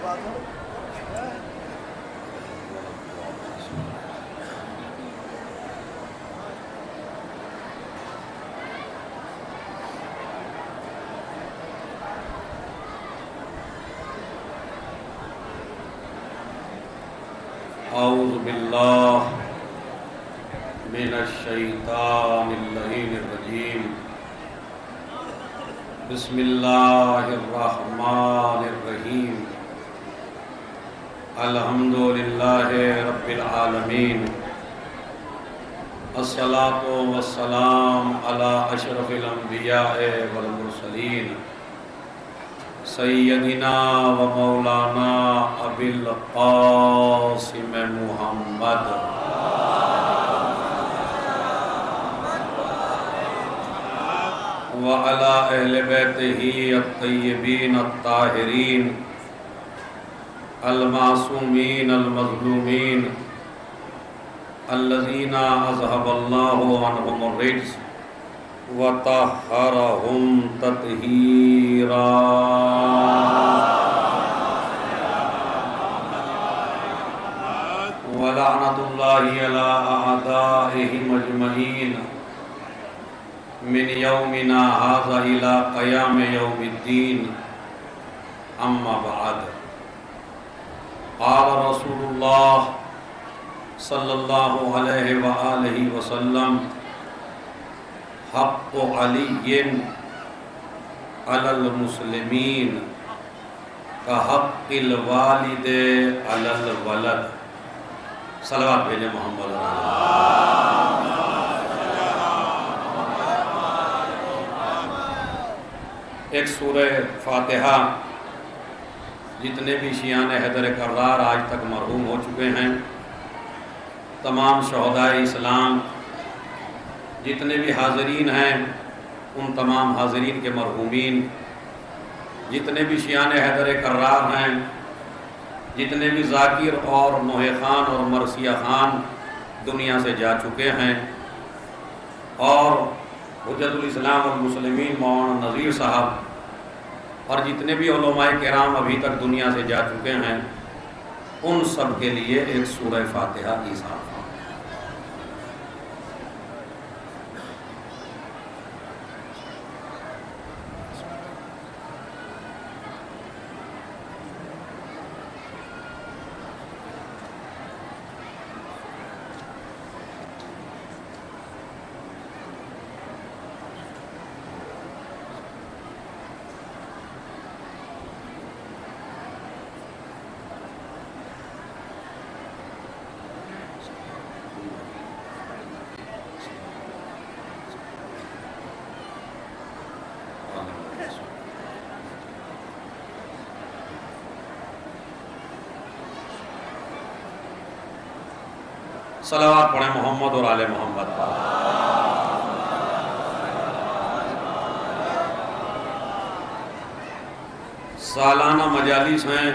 اعوذ باللہ من الشیطان اللعین الرجیم بسم اللہ الرحمن الرحیم الحمدللہ رب العالمین الصلاۃ والسلام علی اشرف الانبیاء والمرسلین سیدنا و مولانا ابی القاسم محمد وعلی اہل بیتہ الطیبین الطاہرین المعصومین المظلومین الذین اذھب اللہ عنہم الرجس وطہرہم تطہیرا ولعنۃ اللہ علی اعدائہم اجمعین من یومنا ھذا الی قیام یوم الدین اما بعد قال رسول اللہ صلی اللہ علیہ وآلہ وسلم حق علی علی المسلمین کحق الوالد علی الولد صلوات بھیجیں محمد ایک سورہ فاتحہ جتنے بھی شیعان حیدر کرار آج تک مرحوم ہو چکے ہیں، تمام شہدائے اسلام جتنے بھی حاضرین ہیں، ان تمام حاضرین کے مرحومین، جتنے بھی شیعان حیدر کرار ہیں، جتنے بھی ذاکر اور نوح خان اور مرثیہ خان دنیا سے جا چکے ہیں، اور حجت الاسلام والمسلمین مولانا نذیر صاحب اور جتنے بھی علماء کرام ابھی تک دنیا سے جا چکے ہیں، ان سب کے لیے ایک سورہ فاتحہ کی ساتھ صلوات پڑھیں محمد اور آل محمد پر۔ سالانہ مجالس ہیں،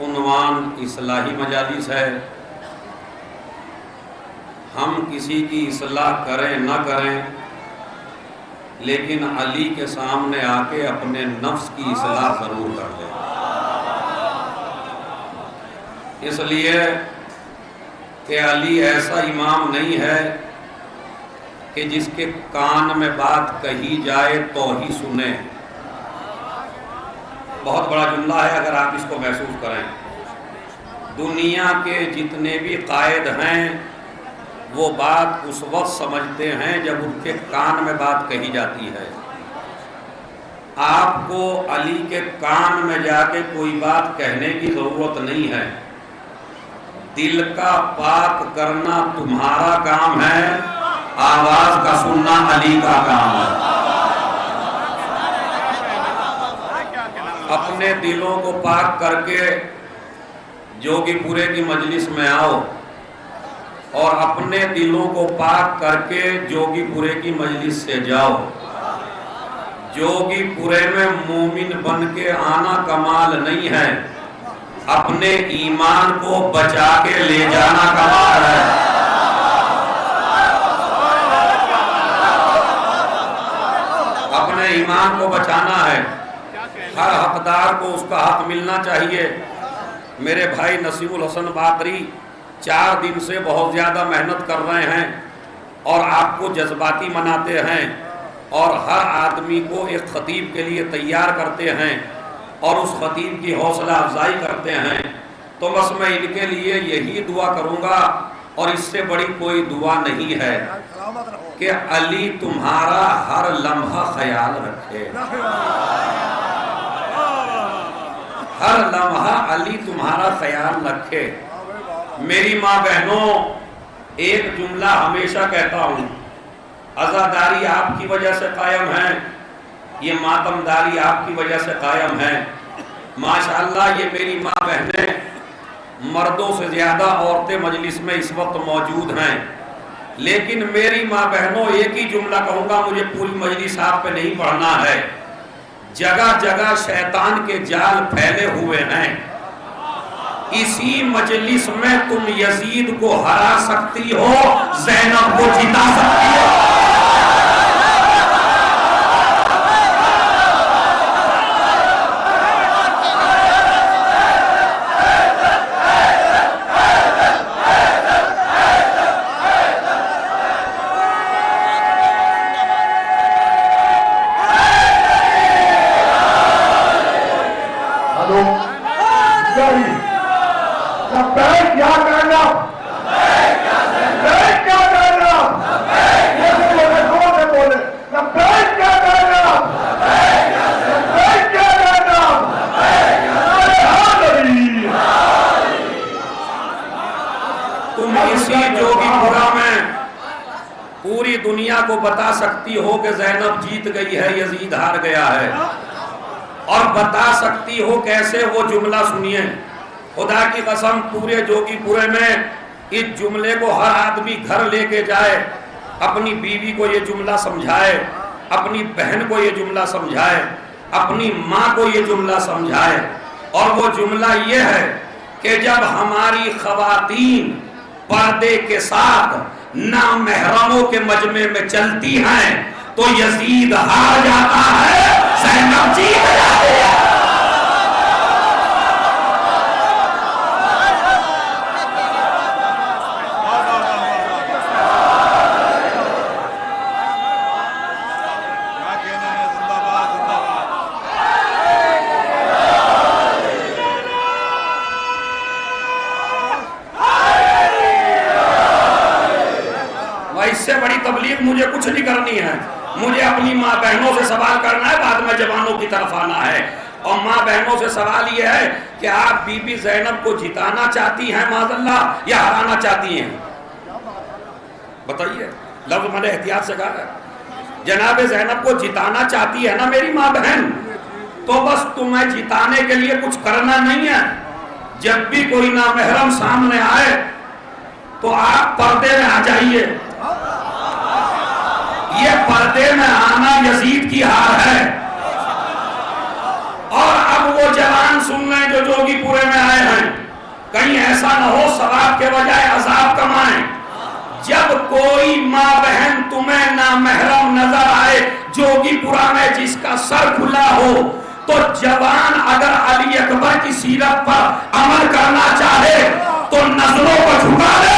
عنوان اصلاحی مجالس ہے۔ ہم کسی کی اصلاح کریں نہ کریں، لیکن علی کے سامنے آ کے اپنے نفس کی اصلاح ضرور کر لیں۔ اس لیے کہ علی ایسا امام نہیں ہے کہ جس کے کان میں بات کہی جائے تو ہی سنیں۔ بہت بڑا جملہ ہے، اگر آپ اس کو محسوس کریں۔ دنیا کے جتنے بھی قائد ہیں وہ بات اس وقت سمجھتے ہیں جب ان کے کان میں بات کہی جاتی ہے۔ آپ کو علی کے کان میں جا کے کوئی بات کہنے کی ضرورت نہیں ہے۔ دل کا پاک کرنا تمہارا کام ہے، آواز کا سننا علی کا کام ہے۔ اپنے دلوں کو پاک کر کے جوگی پورے کی مجلس میں آؤ، اور اپنے دلوں کو پاک کر کے جوگی پورے کی مجلس سے جاؤ۔ جوگی پورے میں مومن بن کے آنا کمال نہیں ہے، اپنے ایمان کو بچا کے لے جانا کمال ہے۔ اپنے ایمان کو بچانا ہے۔ ہر حقدار کو اس کا حق ملنا چاہیے۔ میرے بھائی نصیب الحسن باقری 4 دن سے بہت زیادہ محنت کر رہے ہیں اور آپ کو جذباتی مناتے ہیں اور ہر آدمی کو ایک خطیب کے لیے تیار کرتے ہیں اور اس خطیب کی حوصلہ افزائی کرتے ہیں۔ تو بس میں ان کے لیے یہی دعا کروں گا اور اس سے بڑی کوئی دعا نہیں ہے کہ علی تمہارا ہر لمحہ خیال رکھے، ہر لمحہ علی تمہارا خیال رکھے۔ میری ماں بہنوں، ایک جملہ ہمیشہ کہتا ہوں، عزاداری آپ کی وجہ سے قائم ہے، یہ ماتمداری آپ کی وجہ سے قائم ہے۔ ماشاءاللہ یہ میری ماں بہنیں مردوں سے زیادہ عورتیں مجلس میں اس وقت موجود ہیں، لیکن میری ماں بہنوں ایک ہی جملہ کہوں گا، مجھے پوری مجلس آپ پہ نہیں پڑھنا ہے۔ جگہ جگہ شیطان کے جال پھیلے ہوئے ہیں، اسی مجلس میں تم یزید کو ہرا سکتی ہو، زینب کو جتا سکتی ہو۔ پوری دنیا کو بتا سکتی ہو کہ زینب جیت گئی ہے، یزید ہار گیا ہے، اور بتا سکتی ہو کیسے؟ وہ جملہ سنیے، خدا کی قسم پورے جوگی پورے میں اس جملے کو ہر آدمی گھر لے کے جائے، اپنی بیوی کو یہ جملہ سمجھائے، اپنی بہن کو یہ جملہ سمجھائے، اپنی ماں کو یہ جملہ سمجھائے۔ اور وہ جملہ یہ ہے کہ جب ہماری خواتین پردے کے ساتھ نامحرموں کے مجمع میں چلتی ہیں تو یزید ہار جاتا ہے، زینب جیت جاتی ہے۔ اس سے بڑی تبلیغ مجھے کچھ نہیں کرنی ہے، مجھے اپنی ماں بہنوں سے سوال کرنا ہے، بعد میں جوانوں کی طرف آنا ہے۔ اور ماں بہنوں سے سوال یہ ہے کہ آپ بی بی زینب کو جتانا چاہتی ہیں معاذ اللہ یا ہرانا چاہتی ہیں؟ بتائیے، لفظ میں نے احتیاط سے کہا ہے، جناب زینب کو جتانا چاہتی ہے نا میری ماں بہن، تو بس تمہیں جتانے کے لیے کچھ کرنا نہیں ہے۔ جب بھی کوئی نامحرم سامنے آئے تو آپ پردے میں آ جائیے۔ یہ پردے میں آنا یزید کی ہار ہے۔ اور اب وہ جوان سن لیں جو جوگی پورے میں آئے ہیں، کہیں ایسا نہ ہو ثواب کے بجائے عذاب کمائیں۔ جب کوئی ماں بہن تمہیں نامحرم نظر آئے جوگی پورا میں جس کا سر کھلا ہو، تو جوان اگر علی اکبر کی سیرت پر عمل کرنا چاہے تو نظروں کو جھکا دے۔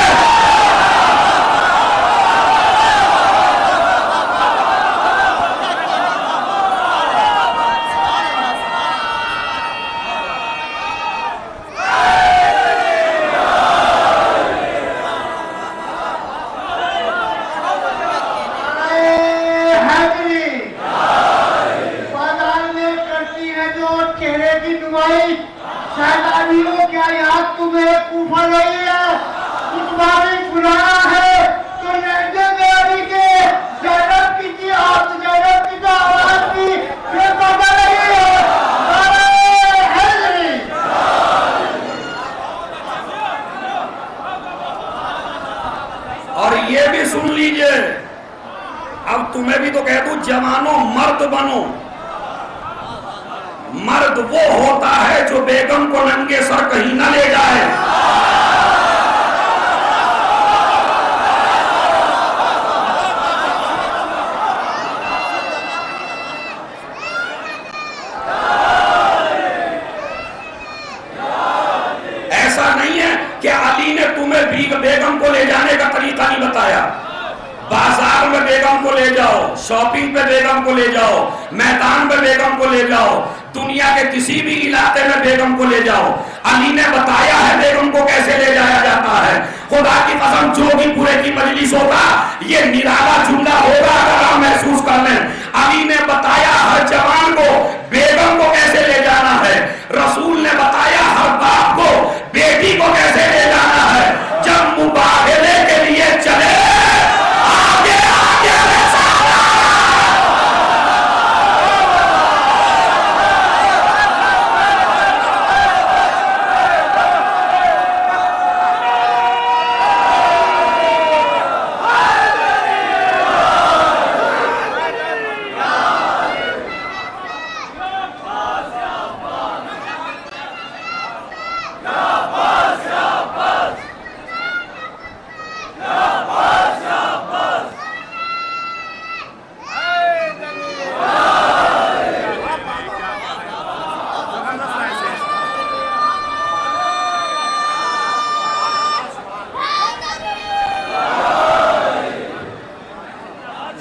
اور یہ بھی سن لیجئے، اب تمہیں بھی تو کہہ دوں، جوانوں مرد بنو۔ مرد وہ ہوتا ہے جو بیگم کو ننگے سر کہیں نہ لے جائے۔ شاپنگ پہ بیگم کو لے جاؤ، میدان پہ بیگم کو لے جاؤ، دنیا کے کسی بھی علاقے میں بیگم کو لے جاؤ۔ علی نے بتایا ہے بیگم کو کیسے لے جایا جاتا ہے۔ خدا کی قسم جو بھی پورے کی مجلس ہوگا یہ نرالا جملہ ہوگا اگر آپ محسوس کر لیں۔ علی نے بتایا ہر جوان کو بیگم کو کیسے لے جانا ہے، رسول نے بتایا ہر باپ کو بیٹی کو کیسے لے جانا ہے۔ جب مباہلے کے لیے چلے آگے آگے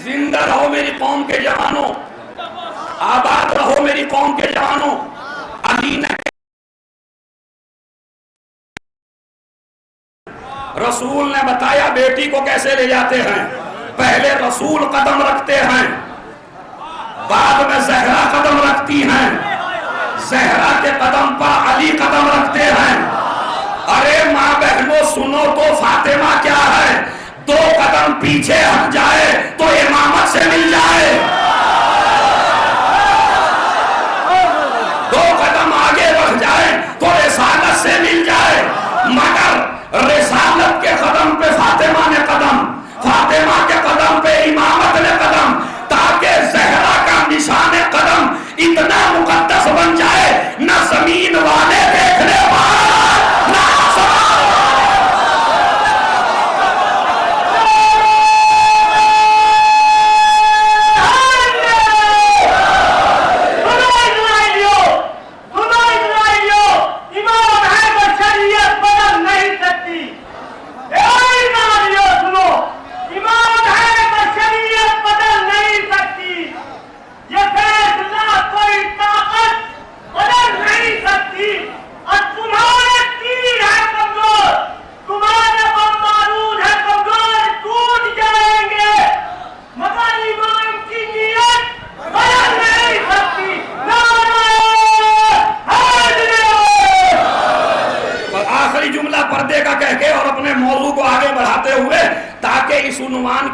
زندہ رہو میری قوم کے جوانوں، آباد رہو میری قوم کے جوانوں۔ علی نے رسول نے بتایا بیٹی کو کیسے لے جاتے ہیں۔ پہلے رسول قدم رکھتے ہیں، بعد میں زہرا قدم رکھتی ہیں، زہرا کے قدم پر علی قدم رکھتے ہیں۔ ارے ماں بہنوں سنو تو فاطمہ کیا ہے، دو قدم پیچھے ہٹ جائے تو امامت سے مل جائے، دو قدم آگے بڑھ جائے تو رسالت سے مل جائے، مگر رسالت کے قدم پہ فاطمہ نے قدم، فاطمہ کے قدم پہ امامت نے قدم، تاکہ زہرا کا نشان قدم اتنا مقدس بن جائے نہ زمین والے دیکھنے والے نہ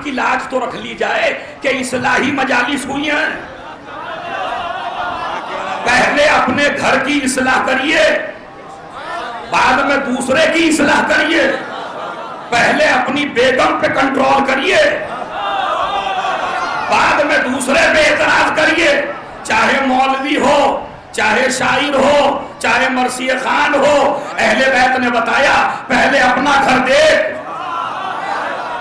کی لاج تو رکھ لی جائے کہ اصلاحی مجالس ہوئی ہیں۔ پہلے اپنے گھر کی اصلاح کریے، بعد میں دوسرے کی اصلاح کریے، پہلے اپنی بیگم پہ کنٹرول کریے، بعد میں دوسرے پہ اعتراض کریے، چاہے مولوی ہو، چاہے شاعر ہو، چاہے مرثی خان ہو۔ اہل بیت نے بتایا پہلے اپنا گھر دیکھ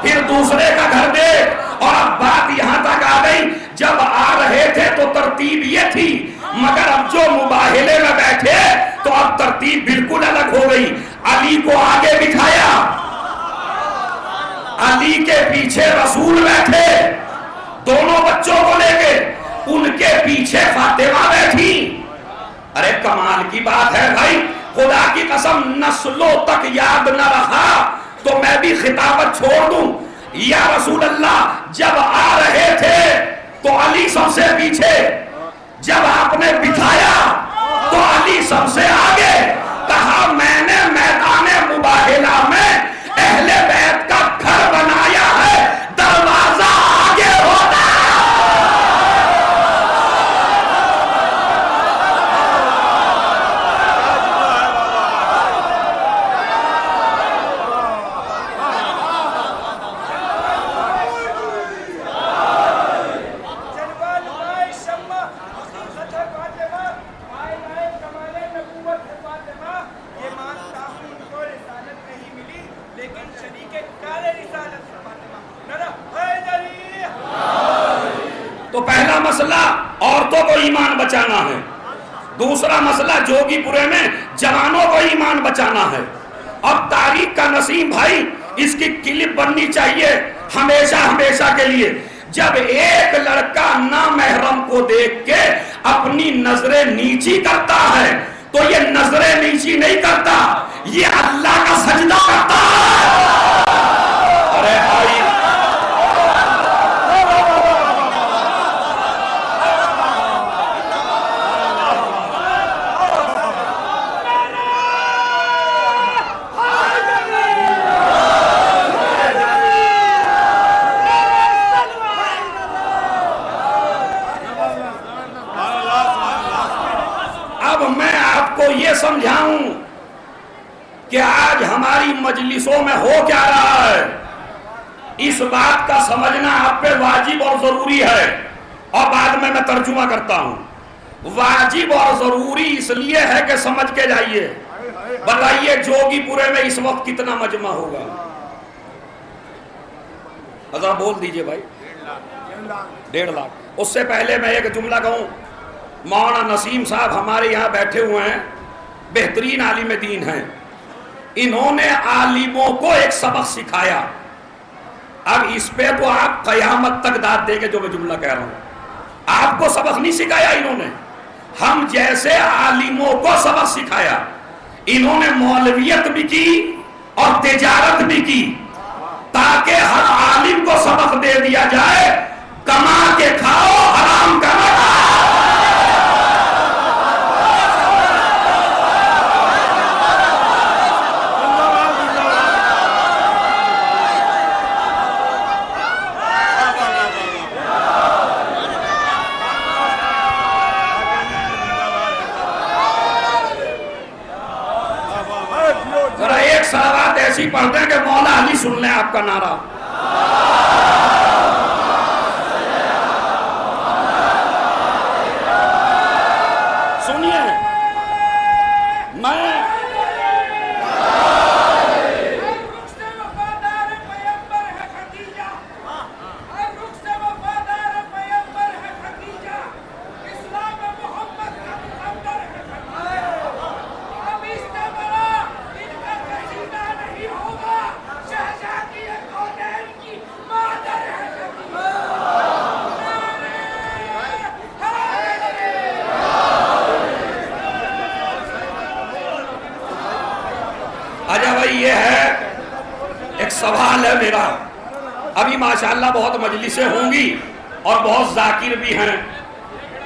پھر دوسرے کا گھر دیکھ۔ اور اب بات یہاں تک آ گئی، جب آ رہے تھے تو ترتیب یہ تھی، مگر اب جو مباہلے میں بیٹھے تو اب ترتیب بالکل الگ ہو گئی۔ علی کو آگے بٹھایا، علی کے پیچھے رسول بیٹھے دونوں بچوں کو لے کے، ان کے پیچھے فاطمہ بیٹھی۔ ارے کمال کی بات ہے بھائی، خدا کی قسم نسلوں تک یاد نہ رہا تو میں بھی خطابت چھوڑ دوں۔ یا رسول اللہ جب آ رہے تھے تو علی سب سے پیچھے، جب آپ نے بٹھایا تو علی سب سے آگے۔ کہا میں نے میدان مباہلہ میں اہل بیت کا گھر بنایا ہے، دروازہ آگے ہوتا ہے۔ تو پہلا مسئلہ عورتوں کو ایمان بچانا ہے، دوسرا مسئلہ جوگی پورے میں جوانوں کو ایمان بچانا ہے۔ اب تاریخ کا نسیم بھائی اس کی کلپ بننی چاہیے ہمیشہ ہمیشہ کے لیے۔ جب ایک لڑکا نامحرم کو دیکھ کے اپنی نظریں نیچی کرتا ہے تو یہ نظریں نیچی نہیں کرتا، یہ اللہ کا سجدہ کرتا ہے۔ ارے بھائی یہ سمجھاؤں کہ آج ہماری مجلسوں میں ہو کیا رہا ہے، اس بات کا سمجھنا آپ پہ واجب اور ضروری ہے، اور بعد میں ترجمہ کرتا ہوں۔ واجب اور ضروری اس لیے ہے کہ سمجھ کے جائیے۔ بتائیے جوگی پورے میں اس وقت کتنا مجمع ہوگا؟ ذرا بول دیجئے بھائی۔ 1.5 لاکھ۔ اس سے پہلے میں ایک جملہ کہوں، مولانا نسیم صاحب ہمارے یہاں بیٹھے ہوئے ہیں، بہترین عالم دین ہیں، انہوں نے عالموں کو ایک سبق سکھایا۔ اب اس پہ تو آپ قیامت تک داد دیں گے جو میں جملہ کہہ رہا ہوں۔ آپ کو سبق نہیں سکھایا انہوں نے، ہم جیسے عالموں کو سبق سکھایا۔ انہوں نے مولویت بھی کی اور تجارت بھی کی، تاکہ ہر عالم کو سبق دے دیا جائے، کما کے کھاؤ، حرام کا نہ کھاؤ۔ ایسی پڑھتے ہیں کہ مولا علی سن لیں آپ کا نعرہ۔ سنیے میں یہ ہے ایک سوال ہے میرا۔ ابھی ماشاءاللہ بہت مجلسیں ہوں گی اور بہت ذاکر بھی ہیں،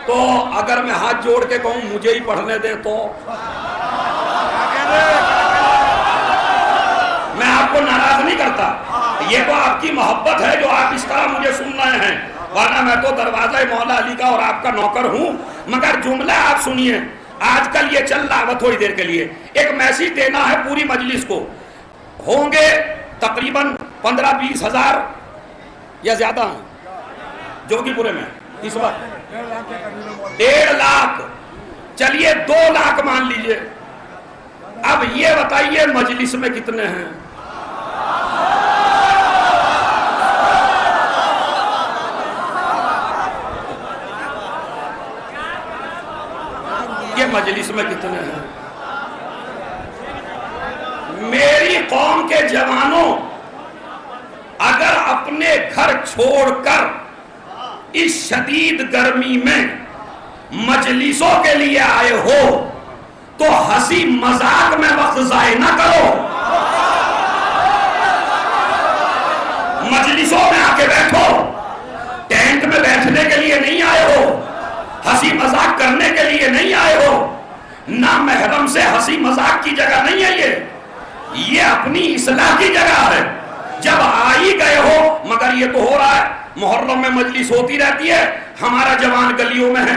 تو اگر میں ہاتھ جوڑ کے کہوں مجھے ہی پڑھنے دے تو میں آپ کو ناراض نہیں کرتا، یہ تو آپ کی محبت ہے جو آپ اس طرح مجھے سن رہے ہیں، ورنہ میں تو دروازہ مولا علی کا اور آپ کا نوکر ہوں۔ مگر جملہ آپ سنیے، آج کل یہ چل رہا ہے تھوڑی دیر کے لیے، ایک میسیج دینا ہے پوری مجلس کو۔ ہوں گے تقریباً 15-20 ہزار یا زیادہ ہیں جوگی پورے میں اس وقت، 1.5 لاکھ، چلیے 2 لاکھ مان لیجئے۔ اب یہ بتائیے مجلس میں کتنے ہیں؟ یہ مجلس میں کتنے ہیں؟ میری قوم کے جوانوں، اگر اپنے گھر چھوڑ کر اس شدید گرمی میں مجلسوں کے لیے آئے ہو تو ہنسی مذاق میں وقت ضائع نہ کرو، مجلسوں میں آ کے بیٹھو۔ ٹینٹ میں بیٹھنے کے لیے نہیں آئے ہو، ہنسی مذاق کرنے کے لیے نہیں آئے ہو، نامحرم سے ہنسی مذاق کی جگہ نہیں ہے یہ اپنی اصلاح کی جگہ ہے۔ جب آئی گئے ہو، مگر یہ تو ہو رہا ہے محرم میں مجلس ہوتی رہتی ہے، ہمارا جوان گلیوں میں ہے،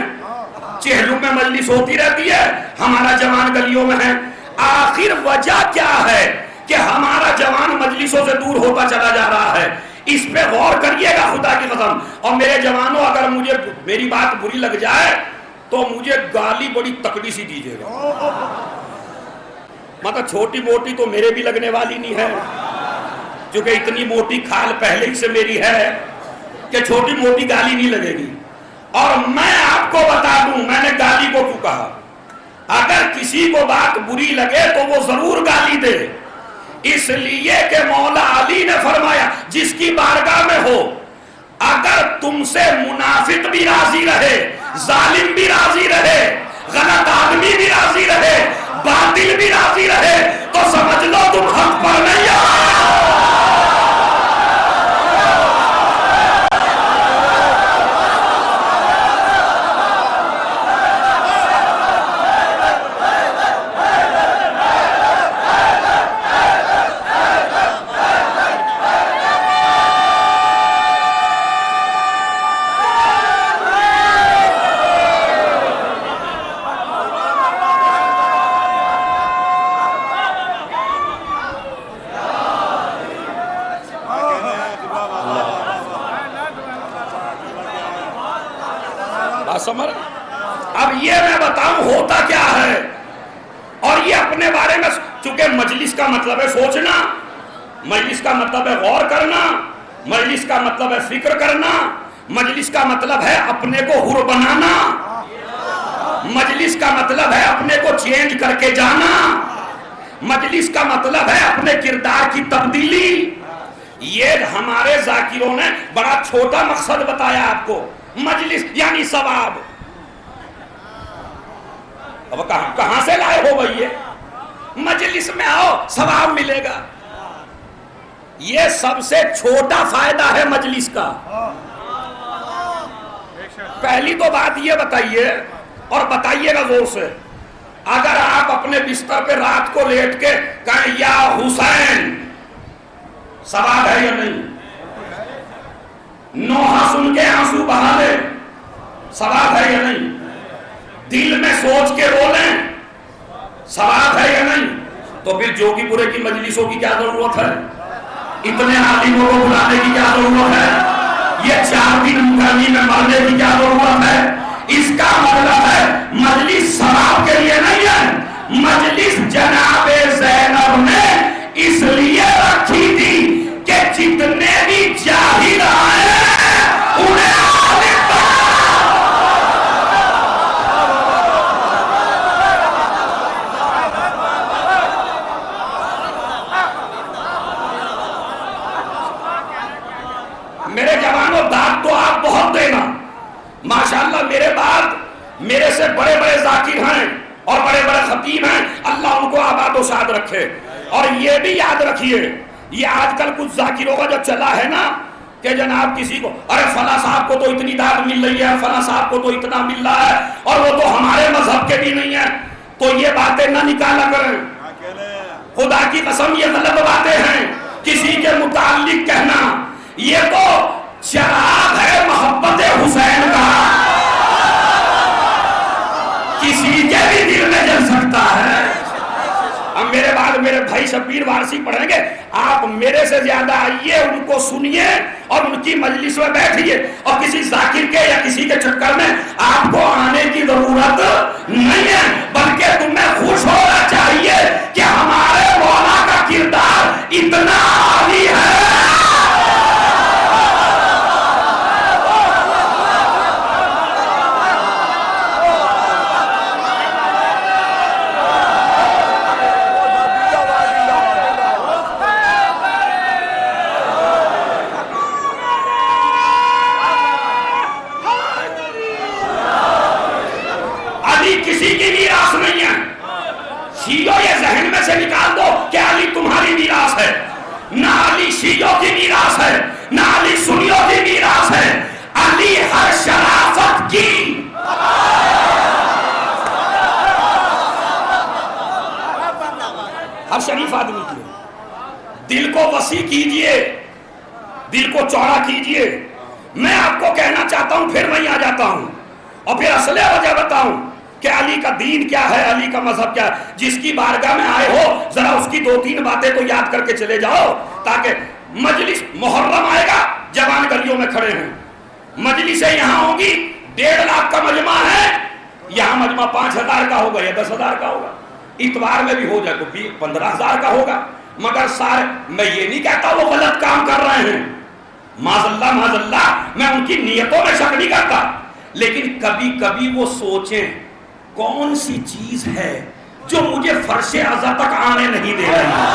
چہلوں میں مجلس ہوتی رہتی ہے، ہمارا جوان گلیوں میں ہے۔ آخر وجہ کیا ہے کہ ہمارا جوان مجلسوں سے دور ہوتا چلا جا رہا ہے؟ اس پہ غور کریے گا خدا کی قسم۔ اور میرے جوانوں، اگر مجھے میری بات بری لگ جائے تو مجھے گالی بڑی تکڑی سی دیجیے گا، مطلب چھوٹی موٹی تو میرے بھی لگنے والی نہیں ہے، کیونکہ اتنی موٹی کھال پہلے ہی سے میری ہے کہ چھوٹی موٹی گالی نہیں لگے گی۔ اور میں آپ کو بتا دوں میں نے گالی کو کیوں کہا۔ اگر کسی کو بات بری لگے تو وہ ضرور گالی دے، اس لیے کہ مولا علی نے فرمایا جس کی بارگاہ میں ہو اگر تم سے منافق بھی راضی رہے، ظالم بھی راضی رہے، غلط آدمی بھی راضی رہے، باطل بھی راضی رہے، تو سمجھ لو تم حق پر نہیں آئے۔ اب یہ میں بتاؤں ہوتا کیا ہے، اور یہ اپنے بارے میں، چونکہ مجلس کا مطلب ہے سوچنا، مجلس کا مطلب ہے غور کرنا، مجلس کا مطلب ہے فکر کرنا، مجلس کا مطلب ہے اپنے کو حر بنانا، مجلس کا مطلب ہے اپنے کو چینج کر کے جانا، مجلس کا مطلب ہے اپنے کردار کی تبدیلی۔ یہ ہمارے ذاکروں نے بڑا چھوٹا مقصد بتایا آپ کو، مجلس یعنی ثواب۔ اب کہاں سے لائے ہو بھئی؟ مجلس میں آؤ ثواب ملے گا۔ یہ سب سے چھوٹا فائدہ ہے مجلس کا۔ پہلی تو بات یہ بتائیے، اور بتائیے گا زور سے، اگر آپ اپنے بستر پہ رات کو لیٹ کے کہیں یا حسین، ثواب ہے یا نہیں؟ نوحہ سن کے آنسو بہا لے، ثواب ہے یا نہیں؟ دل میں سوچ کے رو لیں، ثواب ہے یا نہیں؟ تو پھر جوگی پورے کی مجلسوں کی کیا ضرورت ہے؟ اتنے عالموں کو بلانے کی کیا ضرورت ہے؟ یہ 4 دن گرمی میں مرنے کی کیا ضرورت ہے؟ اس کا مطلب ہے مجلس ثواب کے لیے نہیں ہے، مجلس جناب زینب نے اس لیے رکھی تھی کہ جتنے بھی جاہل آئے انہیں عالم بنا۔ میرے جوانوں داد تو آپ بہت دینا، ماشاءاللہ میرے بعد میرے سے بڑے بڑے ذاکر ہیں اور بڑے بڑے خطیب ہیں، اللہ ان کو آباد و شاد رکھے۔ اور یہ بھی یاد رکھیے، یہ آج کل کچھ ذاکروں کا جو چلا ہے نا کہ جناب کسی کو ارے فلاں صاحب کو تو اتنی داد مل رہی ہے، فلاں صاحب کو تو اتنا مل رہا ہے، اور وہ تو ہمارے مذہب کے بھی نہیں ہیں، تو یہ باتیں نہ نکالا کریں، خدا کی قسم یہ غلط باتیں ہیں کسی کے متعلق کہنا۔ یہ تو چراغ ہے محبت حسین کا، کسی کے بھی دل میں جل سکتا ہے۔ اب میرے بعد میرے بھائی شبیر وارسی پڑھیں گے، آپ میرے سے زیادہ آئیے، ان کو سنیے اور ان کی مجلس میں بیٹھیے، اور کسی ذاکر کے یا کسی کے چکر میں آپ کو آنے کی ضرورت نہیں ہے، بلکہ تمہیں خوش ہونا چاہیے کہ ہمارے مولا کا کردار اتنا عالی ہے۔ یہ ذہن میں سے نکال دو کہ علی تمہاری میراث ہے، نہ علی شیعوں کی میراث ہے، نہ علی سنیوں کی میراث ہے، علی ہر شرافت کی، ہر شریف آدمی کی۔ دل کو وسیع کیجئے، دل کو چوڑا کیجئے۔ میں آپ کو کہنا چاہتا ہوں، پھر وہیں آ جاتا ہوں اور پھر اصل وجہ بتاؤں کہ علی کا دین کیا ہے، علی کا مذہب کیا ہے۔ جس کی بارگاہ میں آئے ہو ذرا اس کی 2-3 باتیں تو یاد کر کے چلے جاؤ، تاکہ مجلس محرم آئے گا، جوان گلیوں میں کھڑے ہیں، مجلسیں یہاں ہوں گی، 1.5 لاکھ کا مجمع ہے، یہاں مجمع 5,000 کا ہوگا یا 10,000 کا ہوگا، اتوار میں بھی ہو جائے تو 15,000 کا ہوگا، مگر سارے، میں یہ نہیں کہتا وہ غلط کام کر رہے ہیں، معاذ اللہ، میں ان کی نیتوں میں شک نہیں کرتا، لیکن کبھی کبھی وہ سوچیں کون سی چیز ہے جو مجھے فرش عزا تک آنے نہیں دے رہی ہے۔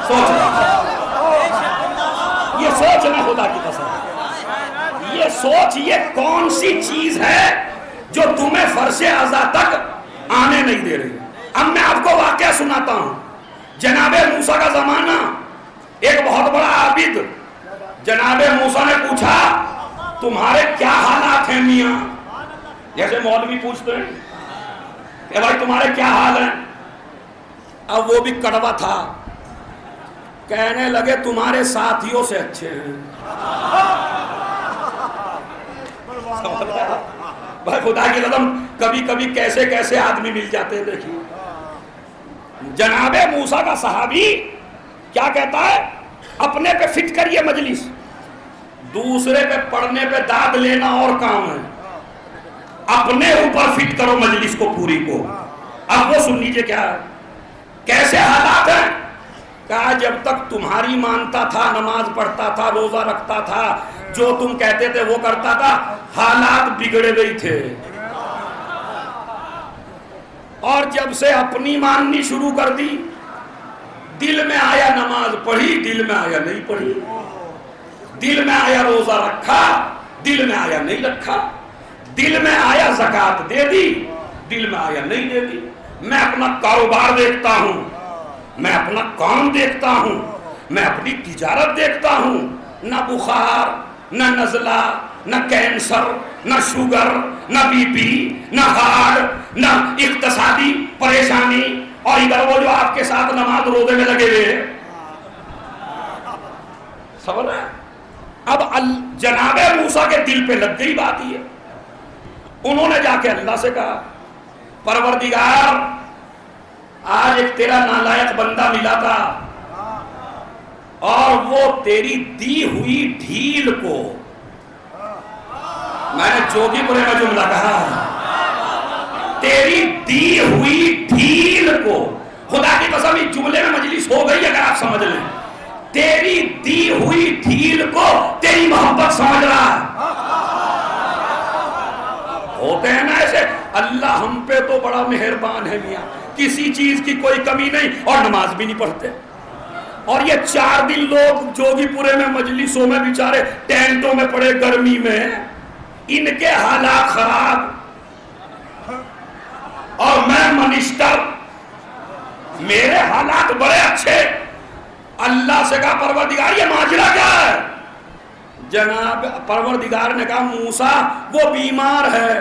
سوچ خدا کی قسم. یہ سوچ یہ کون سی چیز ہے جو تمہیں فرش ازا تک آنے نہیں دے رہی. اب میں آپ کو واقعہ سناتا ہوں. جناب موسیٰ کا زمانہ، ایک بہت بڑا عابد جناب موسیٰ نے پوچھا تمہارے کیا حالات ہیں میاں؟ جیسے مولوی پوچھتے ہیں کہ بھائی تمہارے کیا حال ہیں. اب وہ بھی کڑوا تھا، کہنے لگے تمہارے ساتھیوں سے اچھے ہیں. بھائی خدا کی قسم کبھی کبھی کیسے کیسے آدمی مل جاتے ہیں. دیکھیے جناب موسیٰ کا صحابی کیا کہتا ہے، اپنے پہ فٹ کریے مجلس، دوسرے پہ پڑھنے پہ داد لینا اور کام ہے. اپنے اوپر فٹ کرو مجلس کو پوری کو. اب وہ سن لیجئے کیا ہے، کیسے حالات ہیں. کہا جب تک تمہاری مانتا تھا، نماز پڑھتا تھا، روزہ رکھتا تھا، جو تم کہتے تھے وہ کرتا تھا، حالات بگڑے نہیں تھے. اور جب سے اپنی ماننی شروع کر دی، دل میں آیا نماز پڑھی، دل میں آیا نہیں پڑھی، دل میں آیا روزہ رکھا، دل میں آیا نہیں رکھا، دل میں آیا زکوٰۃ دے دی، دل میں آیا نہیں دے دی. میں اپنا کاروبار دیکھتا ہوں، میں اپنا کام دیکھتا ہوں، میں اپنی تجارت دیکھتا ہوں، نہ بخار، نہ نزلہ، نہ کینسر، نہ شوگر، نہ بی پی، نہ ہارٹ، نہ اقتصادی پریشانی. اور ادھر وہ جو آپ کے ساتھ نماز روزے میں لگے ہوئے سمجھ رہے ہیں. اب جناب موسیٰ کے دل پہ لگ گئی بات. یہ انہوں نے جا کے اللہ سے کہا پروردگار آج ایک تیرا نالائق بندہ ملا تھا اور وہ تیری دی ہوئی ڈھیل کو، میں نے جوگی پورے میں جملہ کہا، تیری دی ہوئی ڈھیل کو، خدا کی قسم اس جملے میں مجلس ہو گئی اگر آپ سمجھ لیں، تیری دی ہوئی ڈھیل کو تیری محبت سمجھ رہا ہے. ہوتے ہیں نا ایسے. اللہ ہم پہ تو بڑا مہربان ہے میاں، کسی چیز کی کوئی کمی نہیں اور نماز بھی نہیں پڑھتے. اور یہ 4 دن لوگ جوگی پورے میں مجلسوں میں بیچارے ٹینٹوں میں پڑے گرمی میں، ان کے حالات خراب اور میں منسٹر، میرے حالات بڑے اچھے. اللہ سے کہا پروردگار یہ ماجرا کیا ہے؟ جناب پروردگار نے کہا موسیٰ وہ بیمار ہے.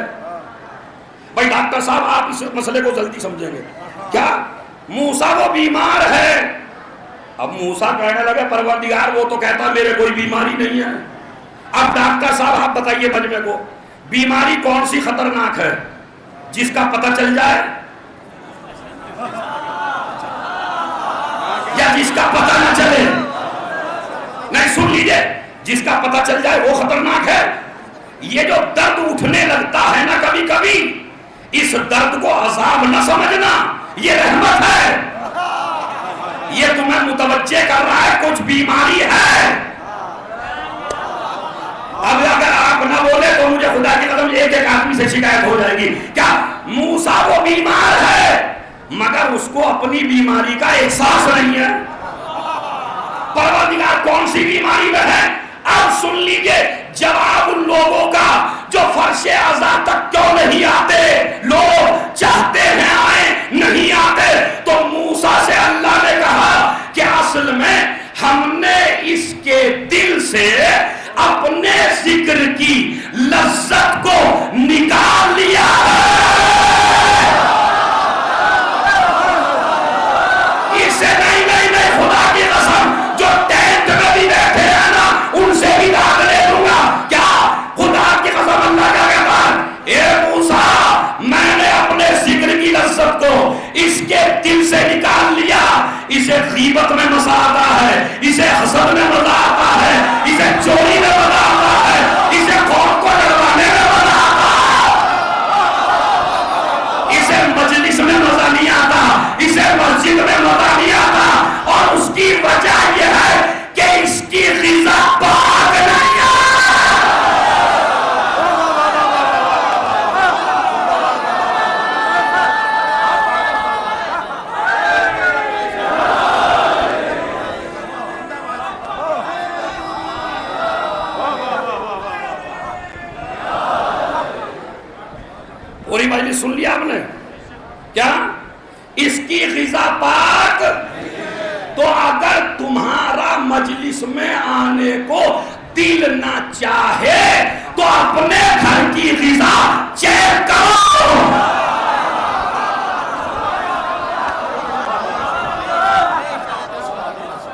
بھائی ڈاکٹر صاحب آپ اس مسئلے کو جلدی سمجھیں گے کیا؟ موسیٰ وہ بیمار ہے. اب موسیٰ کہنے لگے پروردگار وہ تو کہتا میرے کوئی بیماری نہیں ہے. اب ڈاکٹر صاحب آپ بتائیے مجمع کو، بیماری کون سی خطرناک ہے جس کا پتہ چل جائے یا جس کا پتہ نہ چلے؟ نہیں سن لیجئے، جس کا پتہ چل جائے وہ خطرناک ہے. یہ جو درد اٹھنے لگتا ہے نا کبھی کبھی، اس درد کو عذاب نہ سمجھنا، یہ رحمت ہے. یہ تمہیں متوجہ کر رہا ہے کچھ بیماری ہے. اب اگر آپ نہ بولے تو مجھے خدا کی قسم ایک ایک آدمی سے شکایت ہو جائے گی. کیا موسیٰ وہ بیمار ہے مگر اس کو اپنی بیماری کا احساس نہیں ہے؟ پروردگار کون سی بیماری میں ہے؟ اب سن لیجئے جواب ان لوگوں کا جو فرش ازا تک کیوں نہیں آتے. لوگ چاہتے ہیں آئیں، نہیں آتے. تو موسیٰ سے اللہ نے کہا کہ اصل میں ہم نے اس کے دل سے اپنے ذکر کی لذت کو نکال لیا ہے. اسے نہیں خدا کی قسم جو ٹینٹ میں بھی بیٹھے ہیں نا ان سے بھی داغ لے دوں گا. کیا خدا کی قسم اللہ کیا کہتا ہے؟ اے موسیٰ میں نے اپنے ذکر کی لذت کو اس کے دل سے نکال لیا. اسے غیبت میں مزہ آتا ہے، اسے حسد میں مزہ آتا ہے، اسے چوری میں مزہ آتا ہے، اسے قوم کو ڈروانے میں مزہ آتا ہے. اسے مجلس میں مزہ نہیں آتا، اسے مسجد میں مزہ نہیں آتا. اور اس کی وجہ یہ ہے کہ اس کی غذا پاک نہیں ہے. پوری مجلس سن لیا آپ نے؟ کیا اس کی غذا پاک؟ تو اگر تمہارا مجلس میں آنے کو دل نہ چاہے تو اپنے گھر کی غذا چیک کرو.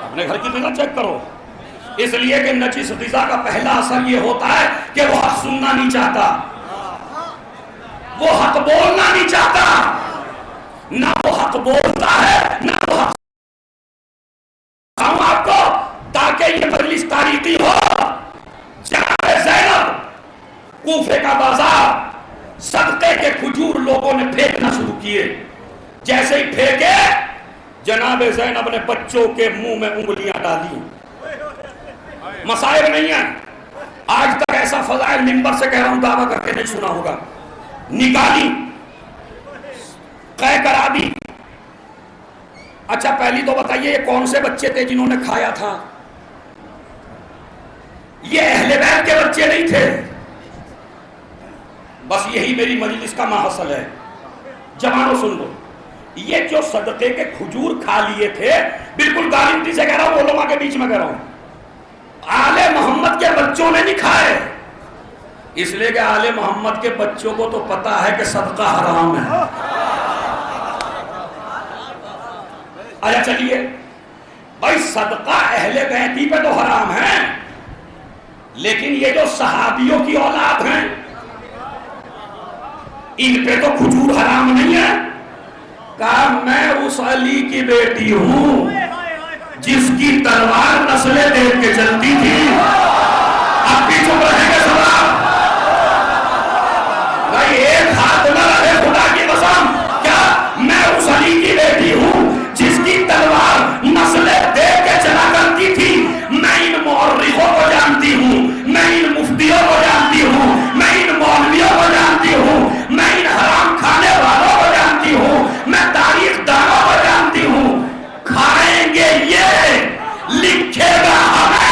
اپنے گھر کی غذا چیک کرو. اس لیے کہ نجس غذا کا پہلا اثر یہ ہوتا ہے کہ وہ حق سننا نہیں چاہتا, وہ حق بولنا نہیں چاہتا. نہ وہ حق بولتا ہے نہ وہ حق. آپ کو تاکہ یہ مجلس تاریخی ہو, جناب زینب کوفے کا بازار صدقے کے کھجور لوگوں نے پھینکنا شروع کیے. جیسے ہی پھینکے جناب زینب نے بچوں کے منہ میں انگلیاں ڈالی. مسائل نہیں ہیں, آج تک ایسا فضائل منبر سے کہہ رہا ہوں دعویٰ کر کے نہیں سنا ہوگا. نکالی, قے کرا دی. اچھا پہلی تو بتائیے یہ کون سے بچے تھے جنہوں نے کھایا تھا؟ یہ اہل بیت کے بچے نہیں تھے. بس یہی میری مجلس کا ماحصل ہے. جوانوں سن لو, یہ جو صدقے کے کھجور کھا لیے تھے, بالکل گارنٹی سے کہہ رہا ہوں, علماء کے بیچ میں کہہ رہا ہوں, آل محمد کے بچوں نے نہیں کھائے. اس لیے کہ آل محمد کے بچوں کو تو پتا ہے کہ صدقہ حرام ہے. اچھا چلیے بھائی, صدقہ اہل بیتی پہ تو حرام ہے, لیکن یہ جو صحابیوں کی اولاد ہیں ان پہ تو کھجور حرام نہیں ہے. کہا میں اس علی کی بیٹی ہوں جس کی تلوار نسلیں دیکھ کے چلتی تھی. اب بھی چپ رہیں گے سب آپ؟ نہیں, ایک ہاتھ نہ رہے خدا کی قسم. کیا میں اس علی کی بیٹی ہوں جس کی تلوار نسلیں دیکھ کے چلا کرتی تھی؟ میں ان مورخوں کو جانتی ہوں, میں ان مفتیوں کو جانتی ہوں, میں ان مولویوں کو جانتی ہوں, میں ان حرام کھانے والوں کو جانتی ہوں, میں تاریخ دانوں کو جانتی ہوں. کھائیں گے یہ, لکھے گا ہمیں.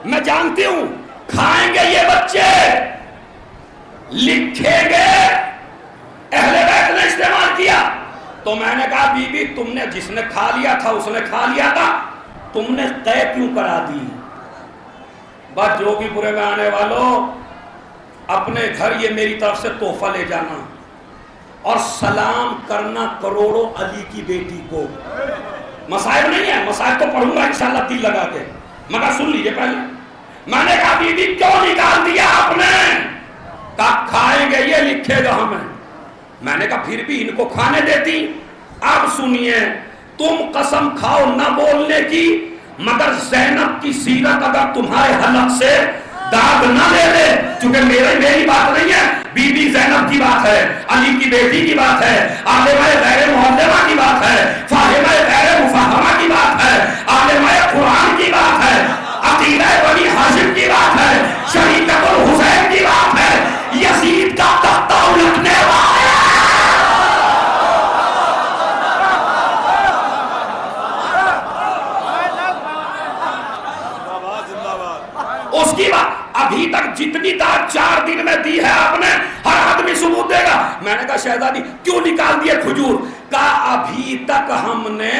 میں جانتی ہوں کھائیں گے یہ بچے, لکھیں گے. اہل بیت نے استعمال کیا تو میں نے کہا بی بی تم نے, جس نے کھا لیا تھا اس نے کھا لیا تھا, تم نے قے کیوں کرا دی؟ بس جو بھی پورے میں آنے والوں, اپنے گھر یہ میری طرف سے تحفہ لے جانا اور سلام کرنا کروڑوں علی کی بیٹی کو. مسائل نہیں ہے, مسائل تو پڑھوں گا انشاءاللہ دل لگا کے, مگر سن لیجئے پہلے. میں نے کہا بی بی کیوں نکال دیا آپ نے؟ کہا کھائیں گے یہ, لکھے گا ہمیں. میں نے کہا پھر بھی ان کو کھانے دیتی. اب سنیے, تم قسم کھاؤ نہ بولنے کی, مگر زینب کی سیرت اگر تمہارے حلق سے داغ نہ لے لے, چونکہ میری بات نہیں ہے, بی بی زینب کی بات ہے, علی کی بیٹی کی بات ہے, عالمہ غیر محدثہ کی بات ہے, فاہمہ غیر مفہمہ کی بات ہے, عالمہ قرآن کی بات ہے, عقیدہ بنی ہاشم کی بات ہے, شریعت الحسین کی بات ہے, یزید کا تختہ الٹنے والا. اس کی بات ابھی تک جتنی داد 4 دن میں دی ہے آپ نے, ہر آدمی ثبوت دے گا. میں نے کہا شہزادی کیوں نکال دیے کھجور؟ کہا ابھی تک ہم نے,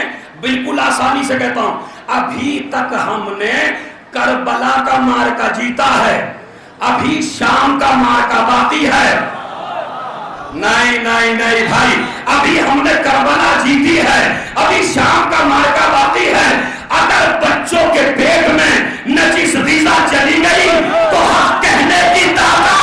بالکل آسانی سے کہتا ہوں, ابھی تک ہم نے کربلا کا معرکہ جیتا ہے, ابھی شام کا معرکہ باقی ہے. نہیں نہیں نہیں بھائی, ابھی ہم نے کربلا جیتی ہے, ابھی شام کا معرکہ باقی ہے. اگر بچوں کے پیٹ میں نجس غذا چلی گئی تو حق کہنے کی طاقت.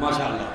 ماشاء اللہ.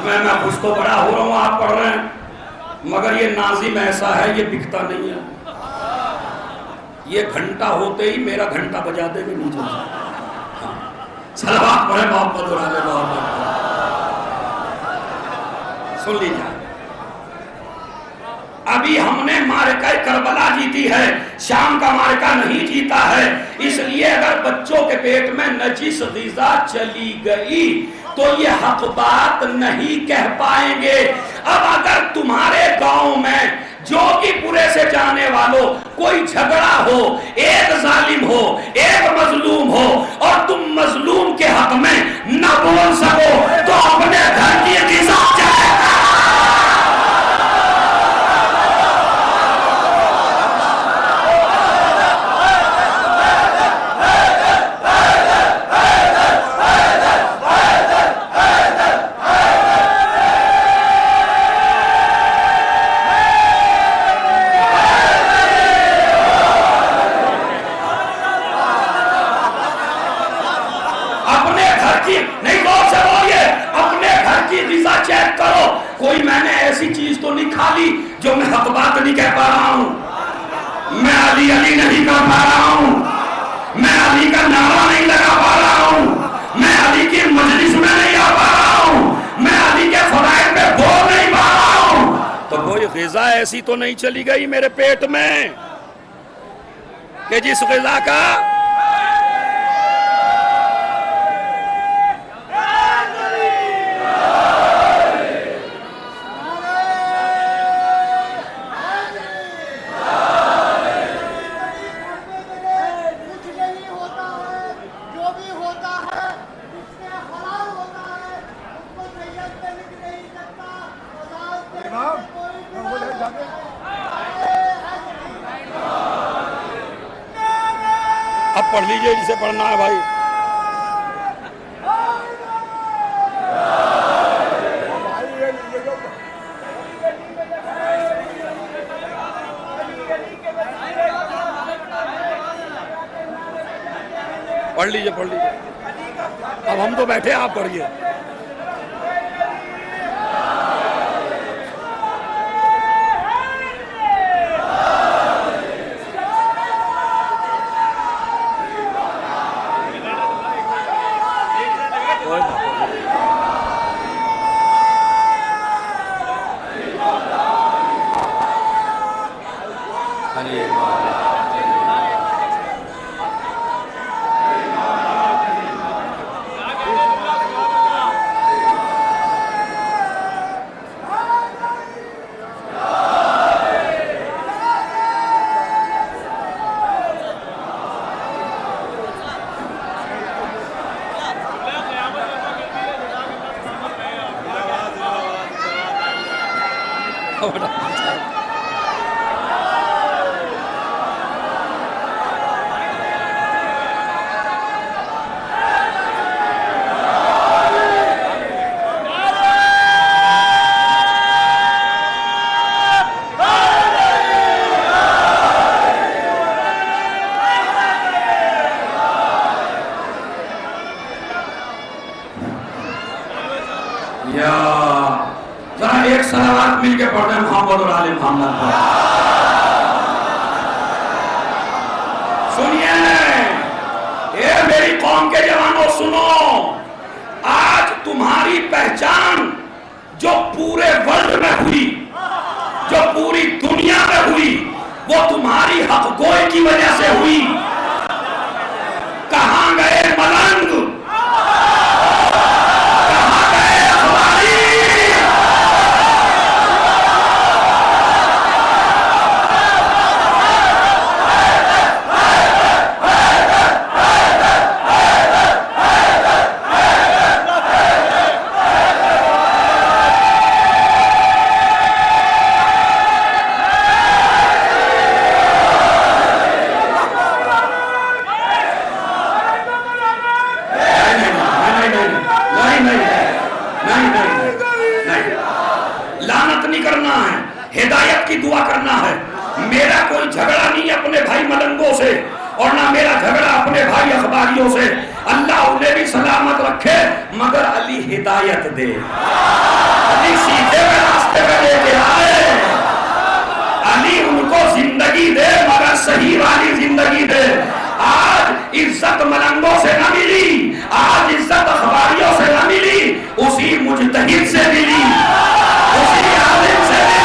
میں خوش تو بڑا ہو رہا ہوں، آپ پڑھ رہے ہیں، مگر یہ ناظم ایسا ہے، یہ بکتا نہیں ہے. یہ گھنٹہ ہوتے ہی میرا گھنٹہ بجاتے بھی نہیں چلتا. صلوات پڑھیں محمد اور آل محمد. سن لیجیے، ابھی ہم نے معرکہ کربلا جیتی ہے، شام کا معرکہ نہیں جیتا ہے. اس لیے اگر بچوں کے پیٹ میں نجس غذا چلی گئی تو یہ حق بات نہیں کہہ پائیں گے. اب اگر تمہارے گاؤں میں جو بھی پورے سے جانے والوں کوئی جھگڑا ہو، ایک ظالم ہو ایک مظلوم ہو، اور تم مظلوم کے حق میں نہ بول سکو تو اپنے گھر کی غذا چلے گا. کوئی میں نے ایسی چیز تو نہیں کھا لی جو میں حق بات نہیں کہہ پا رہا ہوں. میں علی علی نہیں کہہ پا رہا ہوں. میں علی کا نعرہ نہیں لگا پا رہا ہوں. میں علی کی مجلس میں نہیں آ پا رہا ہوں. میں علی کے فرائض پہ بول نہیں پا رہا ہوں. تو کوئی غذا ایسی تو نہیں چلی گئی میرے پیٹ میں کہ جس غذا کا اب پڑھ لیجئے جسے پڑھنا ہے بھائی. پڑھ لیجئے پڑھ لیجئے. اب ہم تو بیٹھے، آپ پڑھیے. ذرا ایک صلوات مل کے پڑھتے ہیں محمد اور آل محمد پر. سنیے اے میری قوم کے جوانوں، سنو. آج تمہاری پہچان جو پورے ورلڈ میں ہوئی، جو پوری دنیا میں ہوئی، وہ تمہاری حق گوئی کی وجہ سے ہوئی. کہاں گئے ملنگ؟ جھگڑا نہیں اپنے بھائی ملنگوں سے اور نہ میرا جھگڑا اپنے بھائی اخباریوں سے. اللہ انہیں بھی سلامت رکھے مگر علی ہدایت دے, علی سیدھے میں راستے میں لے کے آئے, علی ان کو زندگی دے مگر صحیح والی زندگی دے. آج عزت ملنگوں سے نہ ملی, آج عزت اخباریوں سے نہ ملی, اسی مجتہد سے ملی, اسی عالم سے ملی.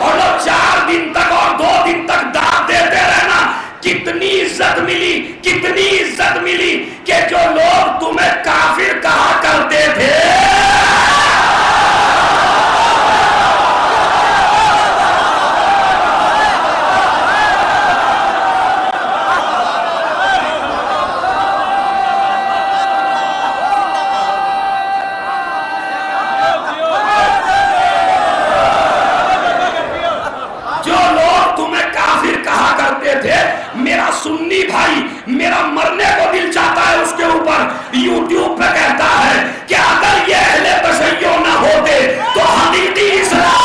اور لوگ 4 دن تک اور 2 دن تک داد دیتے رہنا. کتنی عزت ملی, کتنی عزت ملی کہ جو لوگ تمہیں کافر کہا کرتے تھے میرا سنی بھائی میرا مرنے کو دل چاہتا ہے اس کے اوپر یوٹیوب پہ کہتا ہے کہ اگر یہ اہل تشیع نہ ہوتے تو حقیقی اسلام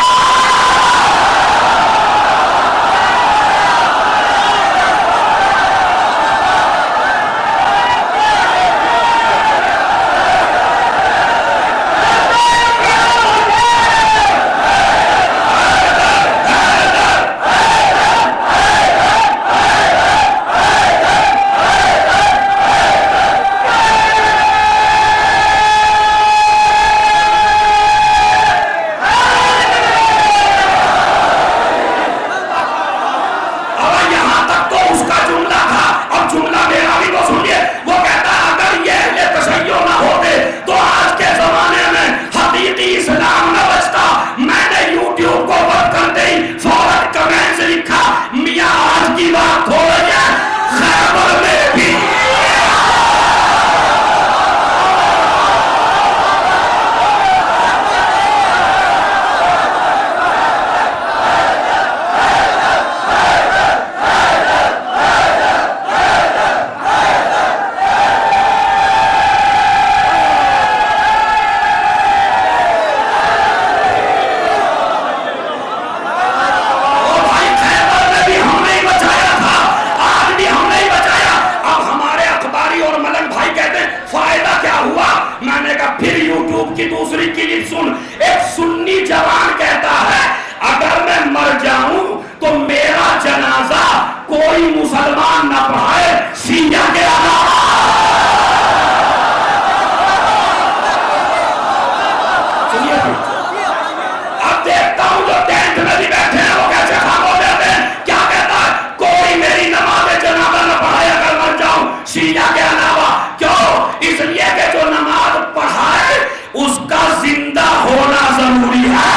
کی دوسری کلپ سن. ایک سنی جوان کہتا ہے اگر میں مر جاؤں تو میرا جنازہ کوئی مسلمان نہ پڑھائے شیعہ کے علاوہ. اب دیکھتا ہوں جو ٹینٹ میں بھی بیٹھے ہیں وہ کیسے خاموش رہتے ہیں. کیا کہتا ہے کوئی میری نماز جنازہ نہ پڑھائے اگر مر جاؤں شیعہ کے علاوہ. کیوں؟ اس لیے کہ جو نماز پڑھائے اس کا زندہ ہونا ضروری ہے.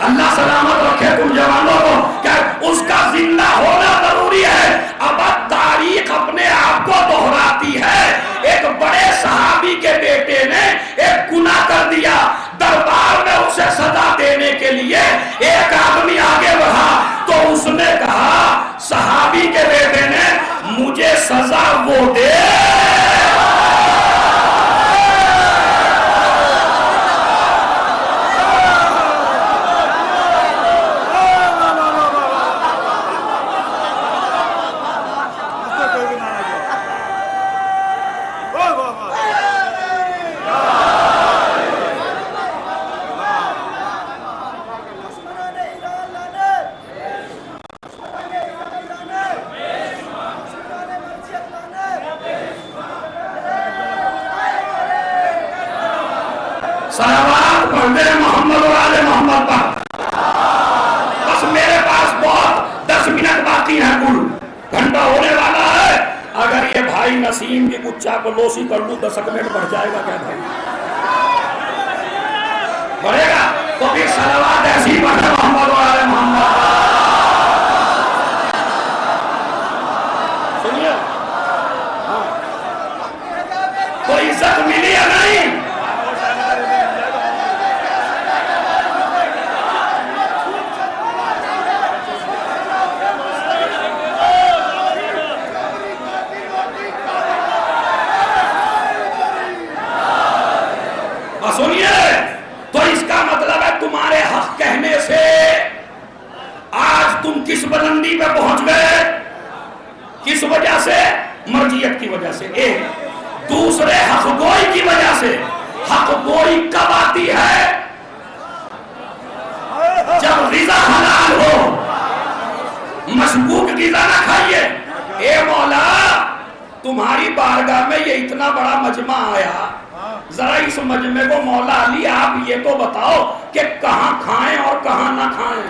اللہ سلامت رکھے تم جوانوں کو کہ اس کا زندہ ہونا ضروری ہے. اب تاریخ اپنے آپ کو دہراتی ہے. ایک بڑے صحابی کے بیٹے نے ایک گناہ کر دیا, دربار میں اسے سزا دینے کے لیے ایک آدمی آگے بڑھا تو اس نے کہا صحابی کے بیٹے نے مجھے سزا وہ دے صلوات پڑھتے ہیں محمد اور آل محمد پر. بس میرے پاس بہت 10 منٹ باقی ہیں کل. گھنٹہ ہونے والا ہے. اگر یہ بھائی نسیم کی کچھ چاپلوسی کر لوں 10 منٹ بڑھ جائے گا کیا بھائی؟ بڑھے گا تو پھر صلوات ایسی پڑھے محمد و آل محمد. سنیے تو عزت ملی یا نہیں؟ سنیے تو اس کا مطلب ہے تمہارے حق کہنے سے آج تم کس بلندی پہ پہنچ گئے؟ کس وجہ سے؟ مرجیت کی وجہ سے. ایک دوسرے حق گوئی کی وجہ سے. حق گوئی کب آتی ہے؟ جب غذا حلال ہو. مشکوک غذا نہ کھائیے. اے مولا تمہاری بارگاہ میں یہ اتنا بڑا مجمع آیا, ذرا اس مجمع کو مولا علی آپ یہ تو بتاؤ کہ کہاں کھائیں اور کہاں نہ کھائیں.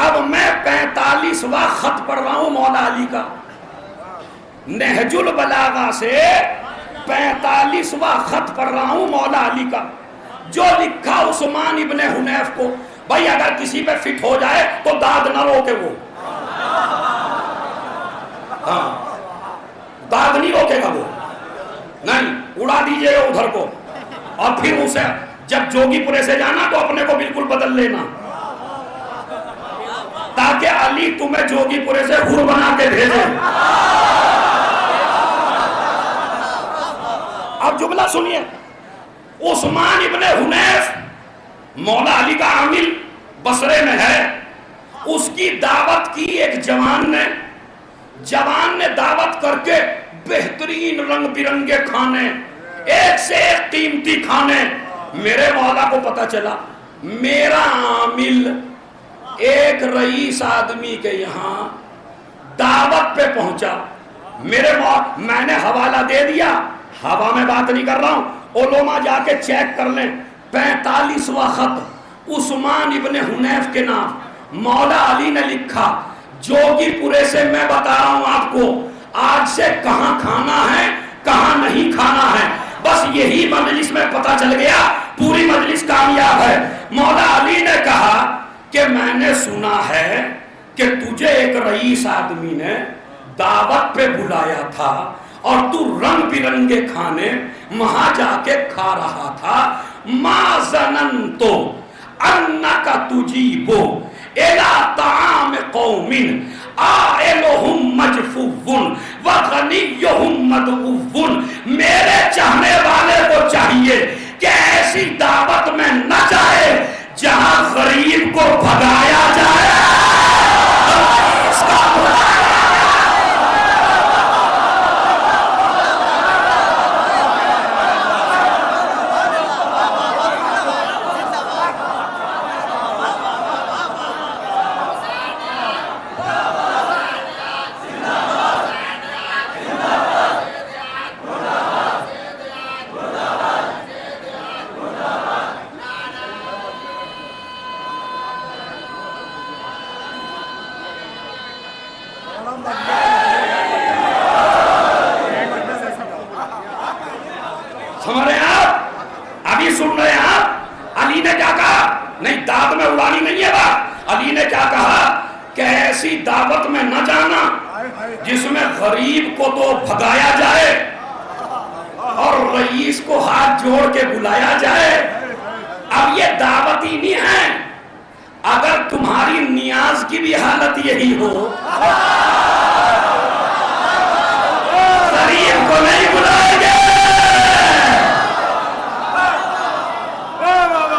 اب میں 45واں خط پڑھ رہا ہوں مولا علی کا, نہج البلاغہ سے 45واں خط پڑھ رہا ہوں مولا علی کا, جو لکھا عثمان ابن حنیف کو. بھائی اگر کسی پہ فٹ ہو جائے تو داد نہ روکے, وہ داد نہیں روکے گا, وہ نہیں اڑا دیجئے گا ادھر کو, اور پھر اسے جب جوگی پورے سے جانا تو اپنے کو بالکل بدل لینا, تاکہ علی تمہیں جوگی پورے سے حر بنا کے بھیجے. اب جملہ سنیے. عثمان ابن حنیف مولا علی کا عامل بصرے میں ہے. اس کی دعوت کی ایک جوان نے دعوت کر کے بہترین رنگ برنگے کھانے, ایک سے ایک قیمتی کھانے. میرے مولا کو پتا چلا میرا عامل ایک رئیس آدمی کے یہاں دعوت پہ پہنچا. میں نے حوالہ دے دیا, ہوا میں بات نہیں کر رہا ہوں, علماء جا کے چیک کر لیں. 45واں خط عثمان ابن حنیف کے نام مولا علی نے لکھا. جوگی پورے سے میں بتا رہا ہوں آپ کو آج سے کہاں کھانا ہے کہاں نہیں کھانا ہے. بس یہی مجلس میں پتا چل گیا, پوری مجلس کامیاب ہے. مولا علی نے کہا کہ میں نے سنا ہے کہ تجھے ایک رئیس آدمی نے دعوت پہ بلایا تھا اور تو رنگ برنگے کھانے وہاں جا کے کھا رہا تھا. ما ظننتو انک تجیبو الى طعام قوم آئلہم مجفوون وغنیہم مدعوون. میرے چاہنے والے کو چاہیے کہ ایسی دعوت میں نہ جائے جہاں غریب کو بھگایا جائے. اس کا سمجھ رہے ہیں آپ؟ ابھی سن رہے ہیں آپ؟ علی نے کیا کہا؟ نہیں داد میں اڑانی نہیں ہے بات. علی نے کیا کہا کہ ایسی دعوت میں نہ جانا جس میں غریب کو تو بھگایا جائے اور رئیس کو ہاتھ جوڑ کے بلایا جائے. اب یہ دعوت ہی نہیں ہے, اگر تمہاری نیاز کی بھی حالت یہی ہو, غریب کو نہیں بلائیں گے.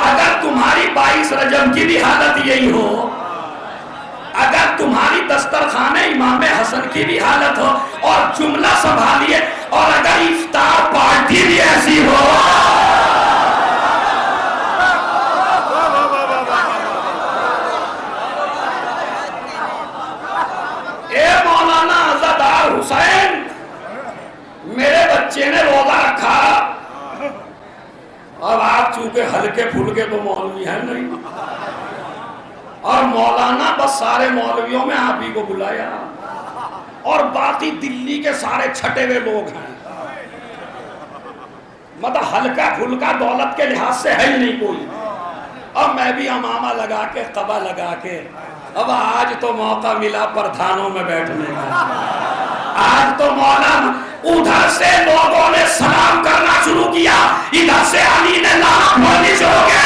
اگر تمہاری 22 رجب کی بھی حالت یہی ہو, اگر تمہاری دسترخوان امام حسن کی بھی حالت ہو, اور جملہ سنبھالیے, اور اگر افطار پارٹی بھی ایسی ہو, اے مولانا عزادار حسین میرے بچے نے روزہ رکھا, اب آپ چونکہ ہلکے پھلکے تو مولوی ہیں نہیں, اور مولانا بس سارے مولویوں میں آپ ہی کو بلایا، اور باقی دلی کے سارے چھٹے ہوئے لوگ ہیں، مطلب ہلکا پھلکا دولت کے لحاظ سے ہے ہی نہیں کوئی. اب میں بھی امامہ لگا کے قبا لگا کے اب آج تو موقع ملا پردھانوں میں بیٹھنے کا. آج تو مولانا ادھر سے لوگوں نے سلام کرنا شروع کیا، ادھر سے علی نے لعنت پڑھنی شروع کی.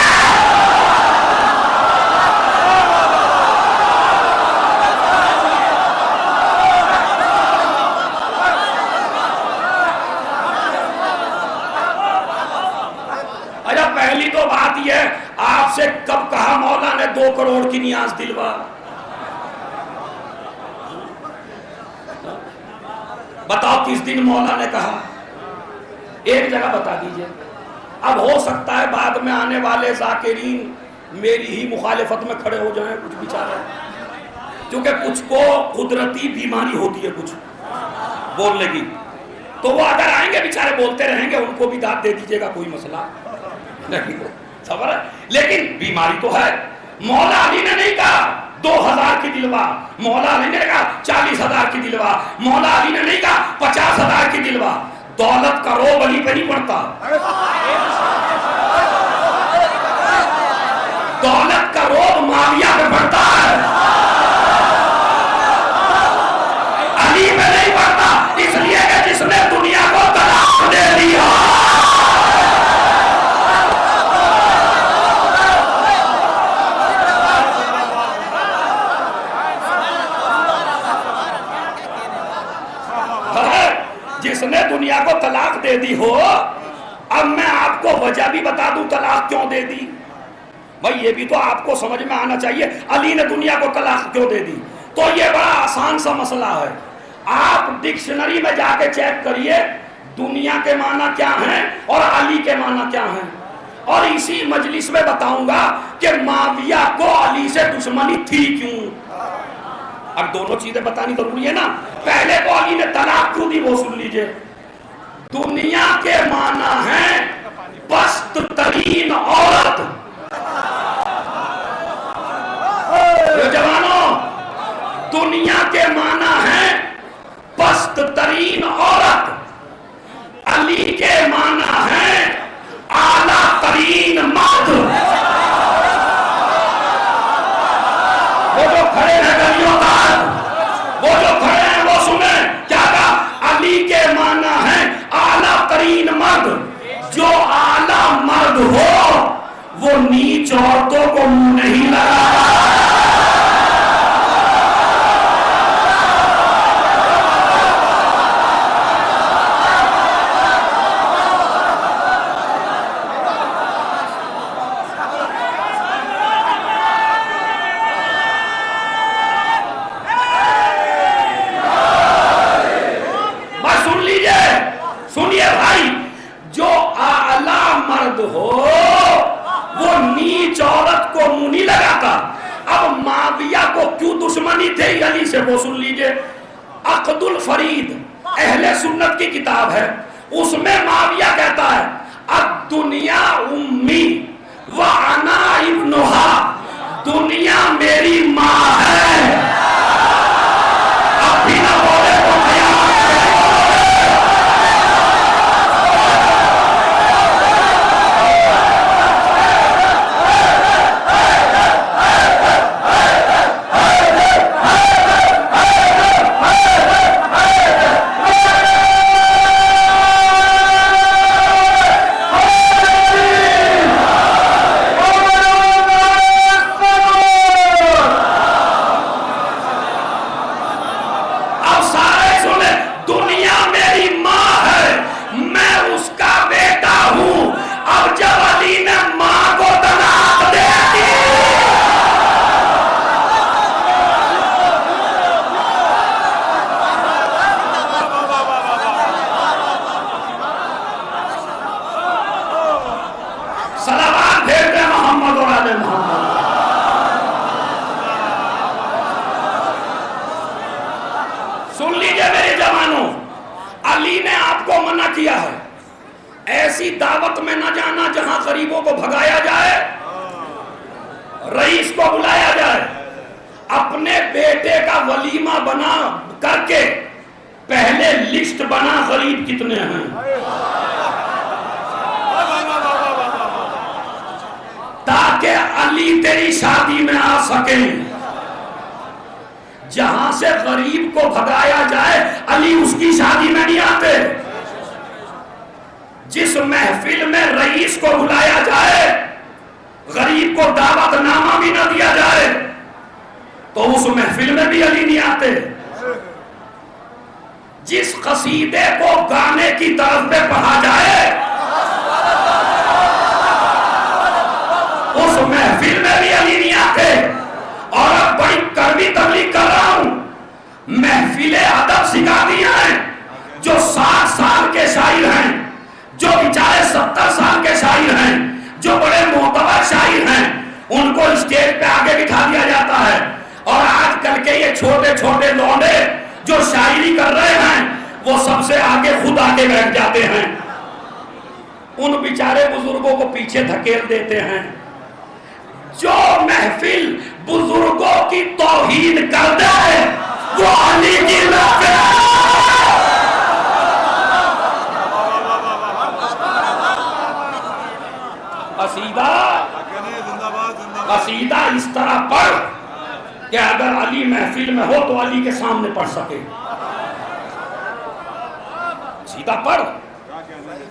پہلی تو بات یہ ہے، آپ سے کب کہا مولا نے 2 کروڑ کی نیاز دلوا؟ بتاؤ کس دن مولا نے کہا؟ ایک جگہ بتا دیجئے. اب ہو سکتا ہے بعد میں آنے والے ذاکرین میری ہی مخالفت میں کھڑے ہو جائیں کچھ بیچارے، کیونکہ کچھ کو قدرتی بیماری ہوتی ہے کچھ بولنے کی، تو وہ اگر آئیں گے بیچارے بولتے رہیں گے، ان کو بھی داد دے دیجئے گا، کوئی مسئلہ نہیں. خبر ہے، لیکن بیماری تو ہے. مولا علی نے نہیں کہا 2000 کی دلوا، مولا علی نے کہا 40,000 کی دلوا، مولا علی نے نہیں کہا 50,000 کی دلوا. دولت کا روب علی پہ نہیں پڑتا، دولت کا روب معاویہ پہ پڑتا ہے، علی پہ نہیں پڑتا. اس لیے کہ جس نے دنیا کو طلاق دے دیا، جس نے دنیا کو طلاق دے دی ہو. اب میں آپ کو وجہ بھی بتا دوں طلاق کیوں دے دی. بھائی یہ بھی تو آپ کو سمجھ میں آنا چاہیے، علی نے دنیا کو طلاق کیوں دے دی. تو یہ بڑا آسان سا مسئلہ ہے. آپ ڈکشنری میں جا کے چیک کریے دنیا کے معنی کیا ہیں اور علی کے معنی کیا ہیں، اور اسی مجلس میں بتاؤں گا کہ معاویہ کو علی سے دشمنی تھی کیوں. اب دونوں چیزیں بتانی ضروری ہے نا. پہلے تو علی نے طلاق کیوں دی وہ سن لیجئے. دنیا کے معنی ہیں پست ترین عورت. جوانوں، دنیا کے معنی ہیں پست ترین عورت. علی کے معنی ہیں اعلیٰ ترین مرد. وہ جو کھڑے ہیں گلیوں تک، وہ جو کھڑے ہیں وہ سنیں کیا کہا. علی کے معنی ہیں اعلیٰ ترین مرد. جو اعلیٰ مرد ہو وہ نیچ عورتوں کو منہ نہیں لگا. ہو وہ نیچ عورت کو منہ نہیں لگاتا. اب معاویہ کو کیوں دشمنی تھی علی سے وہ سن لیجئے. عقد الفرید اہل سنت کی کتاب ہے، اس میں معاویہ کہتا ہے الدنیا امی وانا ابنہا، دنیا میری ماں ہے. اب بھی نہ بولے تو رئیس کو بلایا جائے، اپنے بیٹے کا ولیمہ بنا کر کے پہلے لسٹ بنا غریب کتنے ہیں، تاکہ علی تیری شادی میں آ سکیں۔ جہاں سے غریب کو بھگایا جائے علی اس کی شادی میں نہیں آتے۔ جس محفل میں رئیس کو بلایا جائے، غریب کو دعوت نامہ بھی نہ دیا جائے، تو اس محفل میں بھی علی نہیں آتے۔ جس قصیدے کو گانے کی طرف میں پڑھا جائے، اس محفل میں بھی علی نہیں آتے۔ اور اب بڑی کڑوی تبلیغ کر رہا ہوں، محفل ادب سکھا دیا ہے، جو 60 سال کے شاعر ہیں، جو بیچارے 70 سال کے شاعر ہیں، جو بڑے معتبر شاعر ہیں، ان کو اسٹیج پہ آگے بٹھا دیا جاتا ہے، اور آج کل کے یہ چھوٹے چھوٹے لونڈے جو شاعری کر رہے ہیں، وہ سب سے آگے خود آگے بیٹھ جاتے ہیں، ان بیچارے بزرگوں کو پیچھے دھکیل دیتے ہیں۔ جو محفل بزرگوں کی توہین کر دے وہ علی کی محفل ہے۔ قصیدہ اس طرح پڑھ کہ اگر علی محفل میں ہو تو علی کے سامنے پڑھ سکے، سیدھا پڑھ۔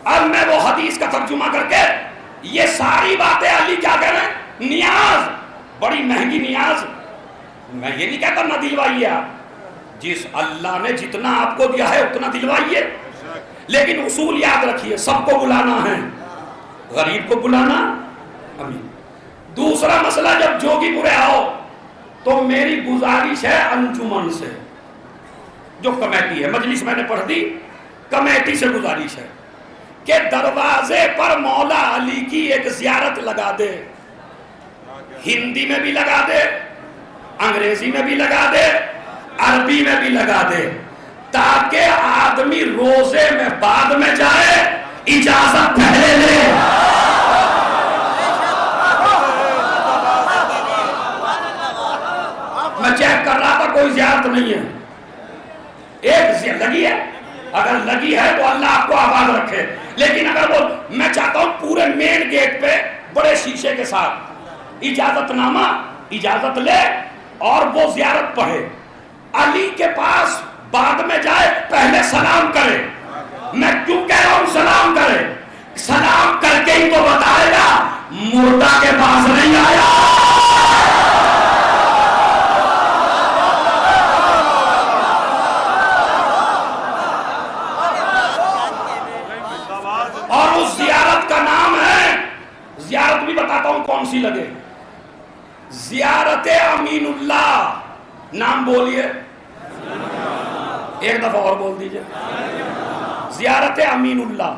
اب میں وہ حدیث کا ترجمہ کر کے یہ ساری باتیں علی کیا کہہ رہے ہیں، نیاز، بڑی مہنگی نیاز، میں یہ نہیں کہتا نہ دلوائیے آپ، جس اللہ نے جتنا آپ کو دیا ہے اتنا دلوائیے، لیکن اصول یاد رکھیے، سب کو بلانا ہے، غریب کو بلانا امین۔ دوسرا مسئلہ، جب جوگی پورے آؤ تو میری گزارش ہے انجمن سے، جو کمیٹی ہے، مجلس میں نے پڑھ دی، کمیٹی سے گزارش ہے کہ دروازے پر مولا علی کی ایک زیارت لگا دے، ہندی میں بھی لگا دے، انگریزی میں بھی لگا دے، عربی میں بھی لگا دے، تاکہ آدمی روزے میں بعد میں جائے، اجازت پہلے لے۔ میں چیک کر رہا تھا، کوئی زیارت نہیں ہے، ایک لگی ہے، اگر لگی ہے تو اللہ آپ کو آباد رکھے، لیکن اگر وہ، میں چاہتا ہوں پورے مین گیٹ پہ بڑے شیشے کے ساتھ اجازت نامہ، اجازت لے اور وہ زیارت پڑھے، علی کے پاس بعد میں جائے، پہلے سلام کرے۔ میں کیوں کہہ رہا ہوں سلام کرے؟ سلام کر کے ہی تو بتائے گا مردہ کے پاس نہیں آیا۔ اور اس زیارت کا نام ہے، زیارت بھی بتاتا ہوں کون سی لگے، زیارت امین اللہ۔ نام بولیے، ایک دفعہ اور بول دیجئے، زیارت امین اللہ۔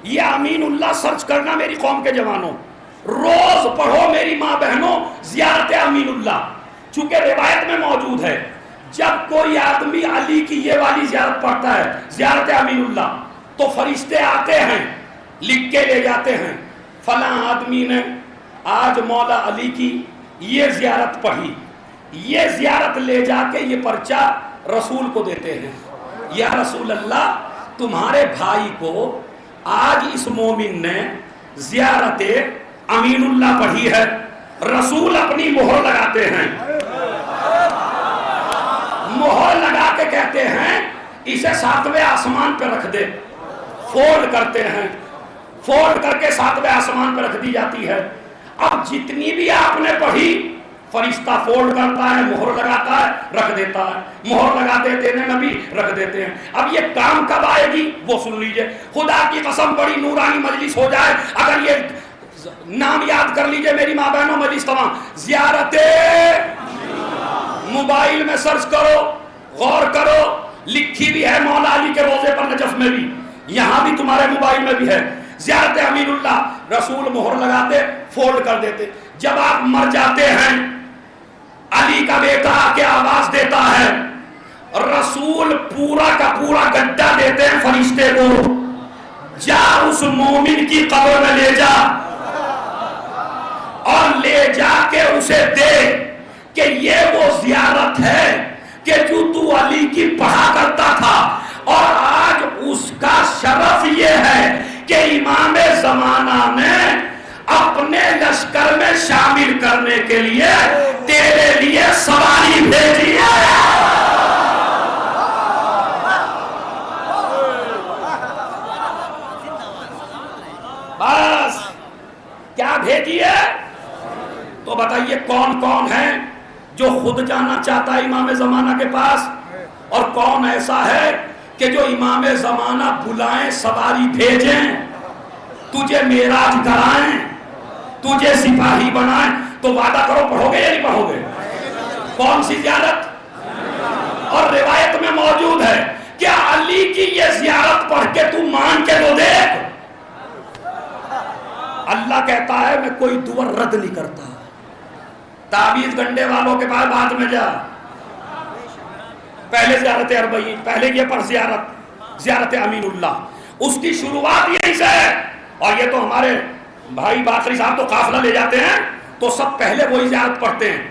یہ امین اللہ سرچ کرنا میری قوم کے جوانوں، روز پڑھو میری ماں بہنوں زیارت امین اللہ، چونکہ روایت میں موجود ہے جب کوئی آدمی علی کی یہ والی زیارت پڑھتا ہے، زیارت امین اللہ، تو فرشتے آتے ہیں، لکھ کے لے جاتے ہیں، فلاں آدمی نے آج مولا علی کی یہ زیارت پڑھی، یہ زیارت لے جا کے یہ پرچہ رسول کو دیتے ہیں، یا رسول اللہ تمہارے بھائی کو آج اس مومن نے زیارت امین اللہ پڑھی ہے، رسول اپنی مہر لگاتے ہیں، مہر لگا کے کہتے ہیں اسے 7ویں آسمان پہ رکھ دے، فولڈ کرتے ہیں، فولڈ کر کے 7ویں آسمان پہ رکھ دی جاتی ہے۔ اب جتنی بھی آپ نے پڑھی، فرشتہ فولڈ کرتا ہے، مہر لگاتا ہے، رکھ دیتا ہے، مہر لگاتے دینے میں بھی رکھ دیتے ہیں۔ اب یہ کام کب آئے گی وہ سن لیجئے، خدا کی قسم بڑی نورانی مجلس ہو جائے، اگر یہ نام یاد کر لیجئے میری ماں بہنوں، مجلس تمام، زیارت، موبائل میں سرچ کرو، غور کرو، لکھی بھی ہے مولا علی کے روزے پر نجف میں بھی، یہاں بھی تمہارے موبائل میں بھی ہے، زیارت امین اللہ، رسول مہر لگاتے، فولڈ کر دیتے۔ جب آپ مر جاتے ہیں، علی کا بیٹا آکے آواز دیتا ہے، رسول پورا کا پورا گڈھا دیتے ہیں فرشتے کو، جا اس مومن کی قبر میں لے جا، اور لے جا کے اسے دے کہ یہ وہ زیارت ہے کہ جو تو علی کی پڑھا کرتا تھا، اور آج اس کا شرف یہ ہے کہ امام زمانہ نے اپنے لشکر میں شامل کرنے کے لیے تیرے لیے سواری بھیجی ہے۔ بس کیا بھیجی ہے؟ تو بتائیے کون کون ہے جو خود جانا چاہتا ہے امام زمانہ کے پاس، اور کون ایسا ہے کہ جو امام زمانہ بلائیں، سواری بھیجیں، تجھے معراج کرائیں، تجھے سپاہی بنائیں؟ تو وعدہ کرو پڑھو گے یا نہیں پڑھو گے؟ کون سی زیارت؟ اور روایت میں موجود ہے کہ علی کی یہ زیارت پڑھ کے تو مان کے تو دیکھ، اللہ کہتا ہے میں کوئی دعا رد نہیں کرتا۔ تعویذ گنڈے والوں کے پاس بعد میں جا، پہلے زیارت اربعین، پہلے یہ پر زیارت امین اللہ، اس کی شروعات یہیں سے ہے۔ اور یہ تو ہمارے بھائی باقری صاحب تو قافلہ لے جاتے ہیں تو سب پہلے وہی زیارت پڑھتے ہیں۔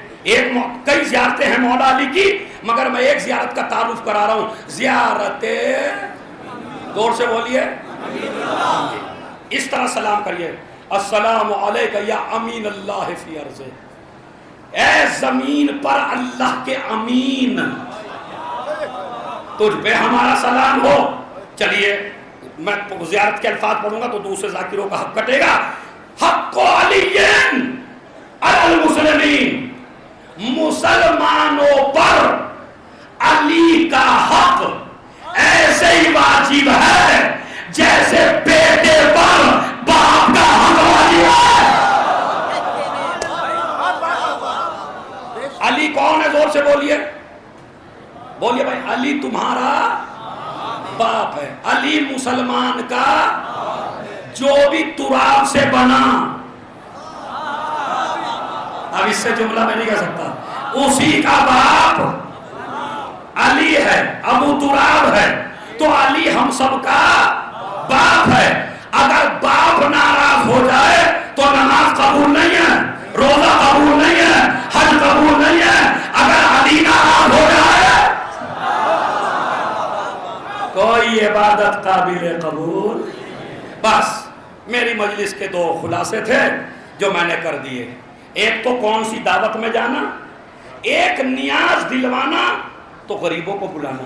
کئی زیارتیں ہیں مولا علی کی، مگر میں ایک زیارت کا تعارف کرا رہا ہوں، زیارت، دور سے بولیے، اس طرح سلام کریے، السلام علیکہ یا امین اللہ فی ارضہ، اے زمین پر اللہ کے امین، تجھ پہ ہمارا سلام ہو۔ چلیے میں زیارت کے الفاظ پڑھوں گا تو دوسرے ذاکروں کا حق کٹے گا۔ حق علی علی المسلمین، مسلمانوں پر علی کا حق ایسے ہی واجب ہے جیسے بیٹے پر باپ کا حق واجب ہے۔ علی کون ہے؟ زور سے بولیے، بولیے بھائی، علی تمہارا باپ ہے، علی مسلمان کا جو بھی تراب سے بنا، اب اس سے جملہ میں نہیں کہہ سکتا، اسی کا باپ علی ہے، ابو تراب ہے، تو علی ہم سب کا باپ ہے۔ اگر باپ ناراض ہو جائے تو نماز قبول نہیں ہے، روزہ قبول نہیں ہے، حج قبول نہیں ہے۔ اگر علی ناراض ہو جائے کوئی عبادت قابل قبول۔ بس میری مجلس کے دو خلاصے تھے جو میں نے کر دیے، ایک تو کون سی دعوت میں جانا، ایک نیاز دلوانا تو غریبوں کو بلانا۔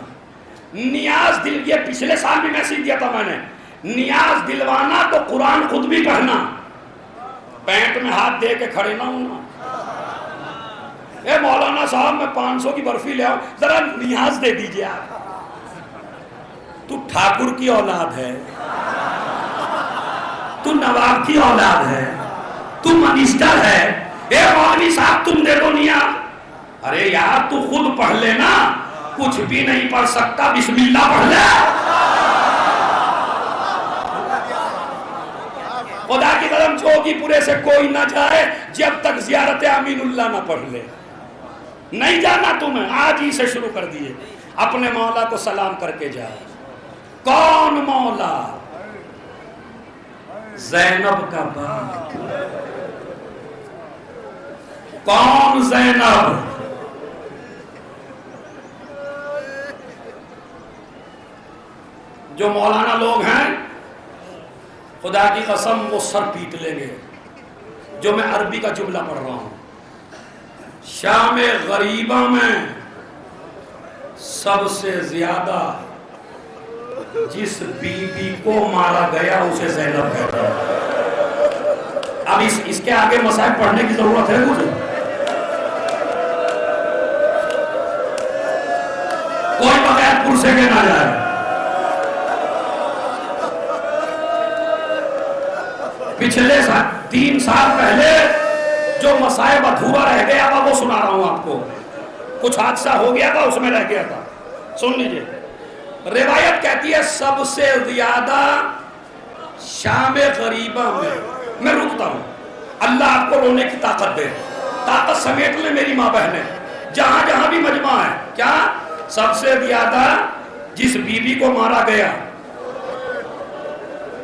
نیاز دل، یہ پچھلے سال بھی میسیج دیا تھا میں نے، نیاز دلوانا تو قرآن خود بھی پڑھنا، پینٹ میں ہاتھ دے کے کھڑے نہ ہونا، اے مولانا صاحب میں 500 کی برفی لے آؤں، ذرا نیاز دے دیجئے آپ۔ تو ٹھاکر کی اولاد ہے، تو نواب کی اولاد ہے، تو منسٹر ہے، اے مولوی صاحب تم دے دو نیاز۔ ارے یار تو خود پڑھ لینا، کچھ بھی نہیں پڑھ سکتا، بسم اللہ پڑھ لے۔ خدا کی قسم چوکی پورے سے کوئی نہ جائے جب تک زیارت امین اللہ نہ پڑھ لے۔ نہیں جانا تمہیں، آج ہی سے شروع کر دیے، اپنے مولا کو سلام کر کے جاؤ۔ کون مولا؟ زینب کا باپ۔ کون زینب؟ جو مولانا لوگ ہیں خدا کی قسم وہ سر پیٹ لیں گے جو میں عربی کا جملہ پڑھ رہا ہوں۔ شام غریبہ میں سب سے زیادہ جس بی بی کو مارا گیا اسے زینب کہتا ہے۔ اب اس کے آگے مسائل پڑھنے کی ضرورت ہے مجھے؟ کوئی بغیر پرسے کے نہ جائے۔ پچھلے 3 سال پہلے جو مسائب ادھورا رہ گیا تھا وہ سنا رہا ہوں آپ کو، کچھ حادثہ ہو گیا تھا اس میں رہ گیا تھا، سن لیجئے۔ روایت کہتی ہے سب سے زیادہ شام غریبہ میں رکتا ہوں، اللہ آپ کو رونے کی طاقت دے، طاقت سمیٹ لے میری ماں بہنیں، جہاں جہاں بھی مجمع ہے، کیا سب سے زیادہ جس بی بی کو مارا گیا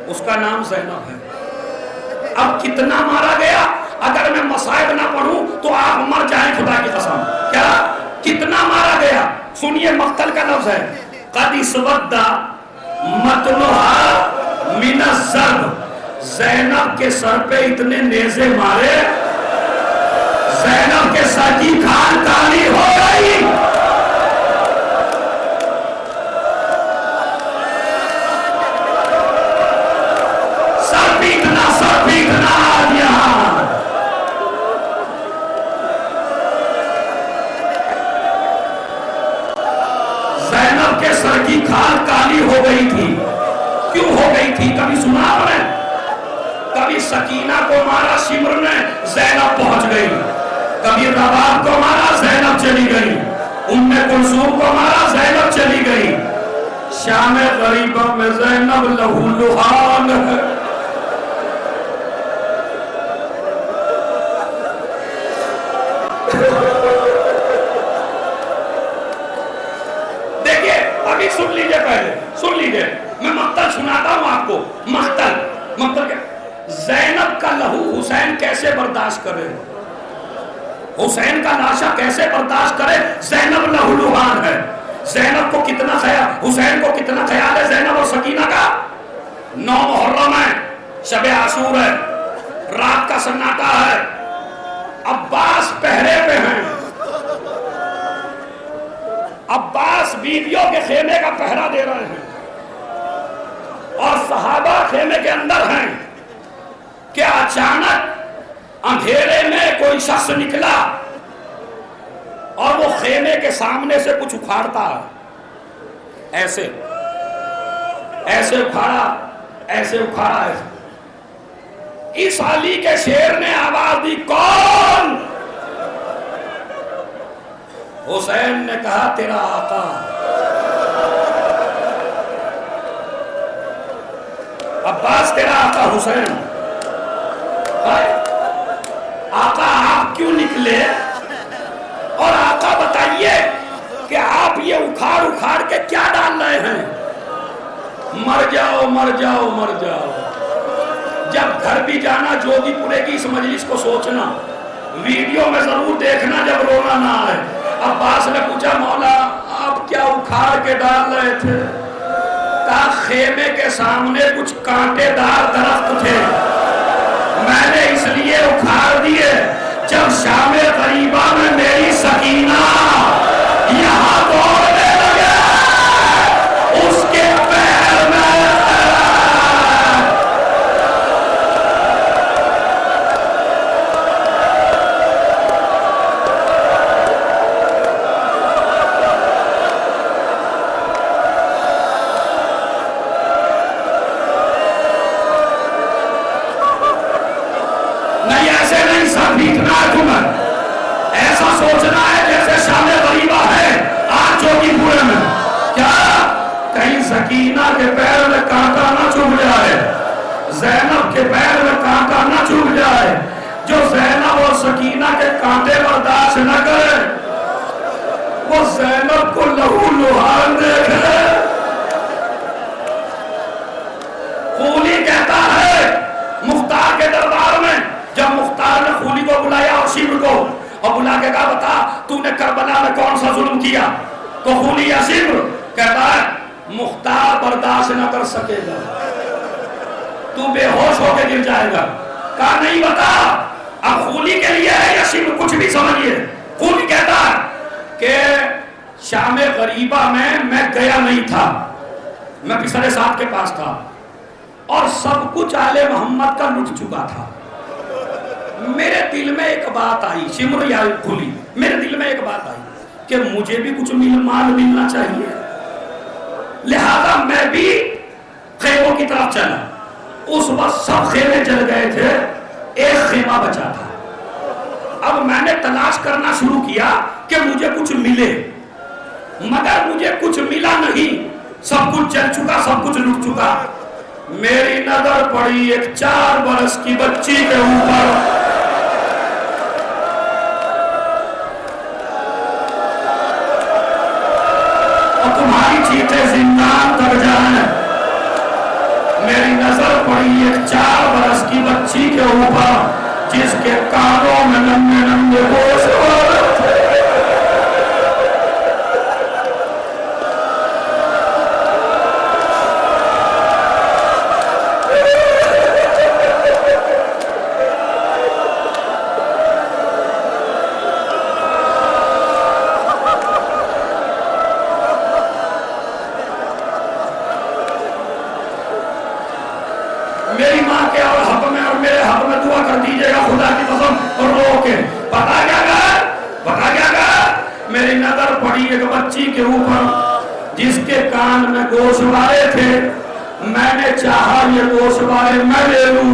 اس کا نام زینب ہے۔ اب کتنا مارا گیا اگر میں مصائب نہ پڑھوں تو آپ مر جائیں خدا کی قسم. کیا کتنا مارا گیا؟ سنیے مقتل کا لفظ ہے قد اسود مطلعها من الضرب. زینب کے سر پہ اتنے نیزے مارے زینب کے سر کی کھال کالی ہو گئی. سر پیٹنا آج یہاں. زینب کے سر کی کھال کالی ہو گئی تھی. کیوں ہو گئی تھی؟ کبھی سنا آپ نے؟ کبھی سکینہ کو مارا شمر نے زینب پہنچ گئی. کبھی رباب کو مارا زینب چلی گئی. ام کلثوم کو مارا زینب چلی گئی. شام غریبہ میں زینب لہو لہان ہے. دیکھیے ابھی سن لیجئے، پہلے سن لیجئے، میں مقتل سناتا ہوں آپ کو. مقتل کیا؟ زینب کا لہو حسین کیسے برداشت کرے؟ حسین کا لاشا کیسے برداشت کرے؟ زینب لہو لہان ہے. زینب کو کتنا خیال، حسین کو کتنا خیال ہے زینب اور سکینہ کا. 9 محرم ہے، شب عاشور ہے، رات کا سناٹا ہے، عباس پہرے پہ ہیں. عباس بیویوں کے خیمے کا پہرا دے رہے ہیں اور صحابہ خیمے کے اندر ہیں کہ اچانک اندھیرے میں کوئی شخص نکلا اور وہ خیمے کے سامنے سے کچھ اکھاڑتا ہے. ایسے اکھاڑا. اس علی کے شیر نے آواز دی، کون؟ حسین نے کہا تیرا آقا. عباس تیرا آقا حسین. آقا آپ کیوں نکلے؟ اور آقا بتائیے کہ آپ یہ اکھاڑ کے کیا ڈال رہے ہیں؟ مر جاؤ مر جاؤ مر جاؤ. جب گھر بھی جانا جوگی پورے کی اس مجلس کو سوچنا، ویڈیو میں ضرور دیکھنا جب رونا نہ آئے. عباس نے پوچھا مولا آپ کیا اکھاڑ کے ڈال رہے تھے؟ کہا خیمے کے سامنے کچھ کانٹے دار درخت تھے، میں نے اس لیے اکھاڑ دیے. جب شام غریبہ میں میری سکینہ یہاں دوڑنے لگے اس کے پیر میں ایسا سوچنا ہے جیسے شام غریبہ ہے آج چوکی پورے میں. کیا کہیں سکینہ کے پیر میں کانٹا نہ چبھ جائے، زینب کے پیر میں کانٹا نہ چبھ جائے. جو زینب اور سکینہ کے کانٹے برداشت نہ کرے وہ زینب کو لہو لہان دیکھے. خولی کہتا ہے مختار کے دربار میں، جب مختار نے خولی کو بلایا اور شمر کو اور بلا کے کہا بتا تو نے کربلا میں کون سا ظلم کیا؟ تو خولی یا شمر کہتا ہے مختار برداشت نہ کر سکے گا، تو بے ہوش ہو کے گر جائے گا. کہا نہیں بتا اب خولی کے لیے ہے یا شمر، کچھ بھی سمجھئے. خولی کہتا ہے کہ شام غریبہ میں گیا نہیں تھا، میں پسر صاحب کے پاس تھا اور سب کچھ آل محمد کا لٹ چکا تھا. میرے دل میں ایک بات آئی، شمر یا کھلی، میرے دل میں ایک بات آئی کہ مجھے بھی کچھ مال ملنا چاہیے. لہذا میں بھی خیموں کی طرف چلا. اس وقت سب خیمے جل گئے تھے، ایک خیمہ بچا تھا. اب میں نے تلاش کرنا شروع کیا کہ مجھے کچھ ملے، مگر مجھے کچھ ملا نہیں. سب کچھ جل چکا، سب کچھ لٹ چکا. میری نظر پڑی ایک 4 برس کی بچی کے اوپر. اور تمہاری چیخیں زندان تک جائیں. میری نظر پڑی ایک 4 برس کی بچی کے اوپر جس کے کانوں میں ننھے ننھے گوشت والے تھے۔ میری ماں کے اور حق میں اور میرے حق میں دعا کر دیجئے گا خدا کی قسم اور رو کے۔ بتا کیا کر میری نظر پڑی ایک بچی کے اوپر جس کے کان میں گوشت والے تھے۔ میں نے چاہا یہ گوشت والے میں لے لوں،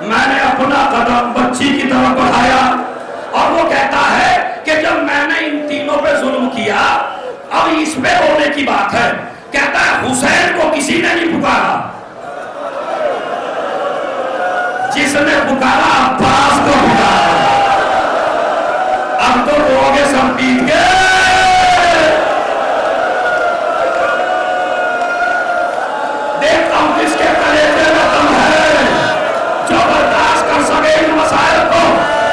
میں نے اپنا قدم بچی کی طرف بڑھایا اور وہ کہتا ہے کہ جب میں نے ان تینوں پہ ظلم کیا اب اس پہ رونے کی بات ہے۔ کہتا ہے حسین کو کسی نے نہیں پکارا، جس نے پکارا عباس کو پکارا۔ اب تو روگے سب پیٹ کے دیکھتا ہوں کس کے کلیجے میں دم ہے جو برداشت کر سکے ان مسائل کو۔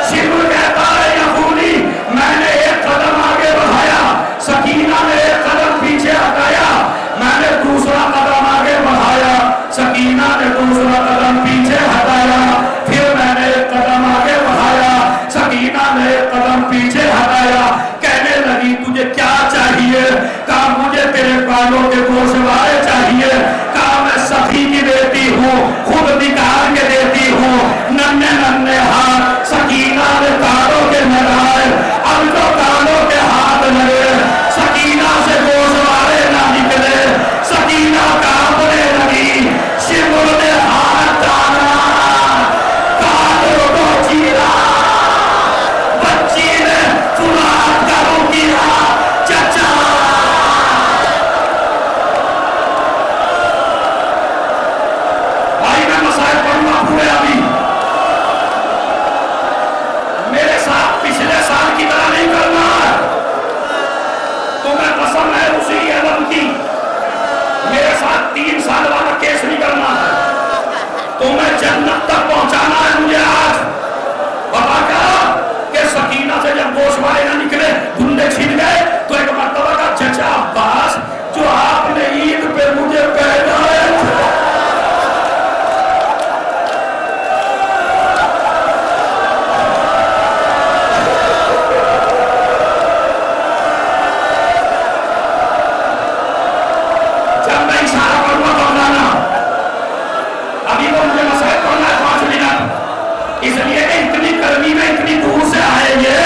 شیخ کہتا ہے یا خونی میں نے ایک قدم آگے بڑھایا، سکینہ نے ایک قدم پیچھے ہٹایا، میں نے دوسرا قدم آگے بڑھایا، سکینہ نے دوسرا قدم پیچھے ہٹایا، پھر میں نے ایک قدم آگے بڑھایا، سکینہ نے ایک قدم پیچھے ہٹایا۔ کہنے لگی تجھے کیا چاہیے؟ کہا مجھے تیرے کانوں کے گوشت والے چاہیے۔ کہا میں سخی کی دیتی ہوں، خود نکال کے دیتی ہوں۔ ننھے ننھے ہاتھ سکینہ نے کانوں کے لگائے، اب جو کانوں کے ہاتھ لگے سکینہ سے گوشت والے نہ نکلے۔ سکینہ کانپنے لگی، شمر نے ہاتھ ڈالا، کانوں کو چیرا، بچی نے فولاد کا رو کیا، چچا۔ بھائی میں مسائل پڑھوں گا پورے ابھی، میرے ساتھ پچھلے سال کی طرح نہیں کرنا ہے، تمہیں قسم ہے اسی علم کی، میرے ساتھ 3 سال والا کیس نہیں کرنا ہے، تمہیں جنت تک پہنچانا ہے مجھے آج۔ بابا کہا کہ سکینہ سے جب گوشت والے نہ نکلے دھندے چھن گئے تو ایک مرتبہ کا چچا عباس جو آپ نے عید پہ مجھے پہنائے تھے، جب میں اشارہ کروں تو بتانا۔ ابھی تو مجھے مسائل کرنا ہے 5 منٹ، اس لیے کہ اتنی گرمی میں اتنی دور سے آئے گے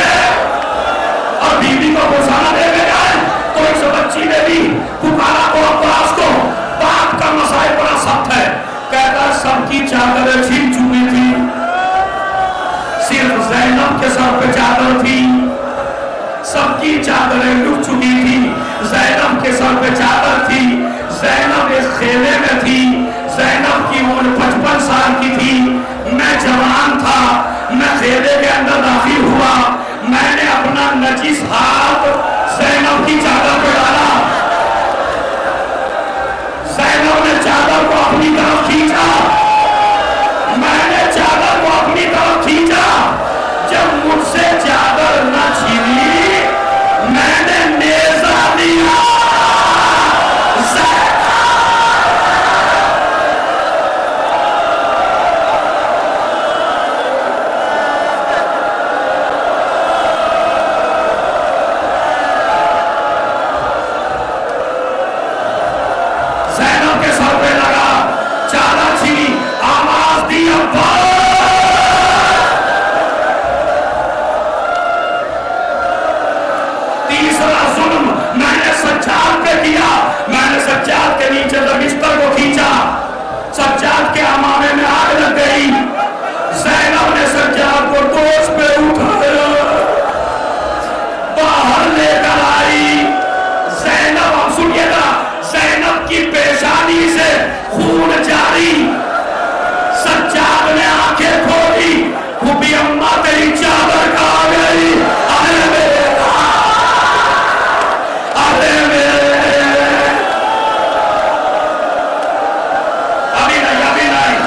اور بیوی کو گھسانا دے کے جائے تو اس بچی نے بھی پکارا کو عباس کو۔ باپ کا مسائل بڑا سخت ہے، کہتا سب کی چادریں چھن چکی تھی، صرف زینب کے سر پہ چادر تھی، سب کی چادریں لٹ چکی تھی، زینب کے سر پہ چادر تھی۔ زینب ایک خیمے میں تھی، زینب کی عمر 55 سال کی تھی، میں جوان تھا، میں خیمے کے اندر داخل ہوا، میں نے اپنا نجس ہاتھ زینب کی چادر پہ ڈالا، زینب نے چادر کو اپنی طرف کھینچا، میں نے چادر کو اپنی طرف کھینچا، جب مجھ سے چادر نہ چھینی میں نے نیزہ دیا، زینب کے سر پہ لگا، چادر چھینی، آواز دی عباس۔ تیسرا ظلم میں نے سجاد پہ کیا، میں نے سجاد کے نیچے بستر کو کھینچا، سجاد کے امامے میں آگ لگ گئی، زینب نے سجاد کو دوش پہ اٹھایا، باہر لے کر آئی۔ زینب اب سنیے گا، زینب کی پیشانی سے خون جاری، سجاد نے آنکھیں کھولی، خوبی اماں تیری چادر کہاں گئی؟ ارے میرے ابھی نہیں،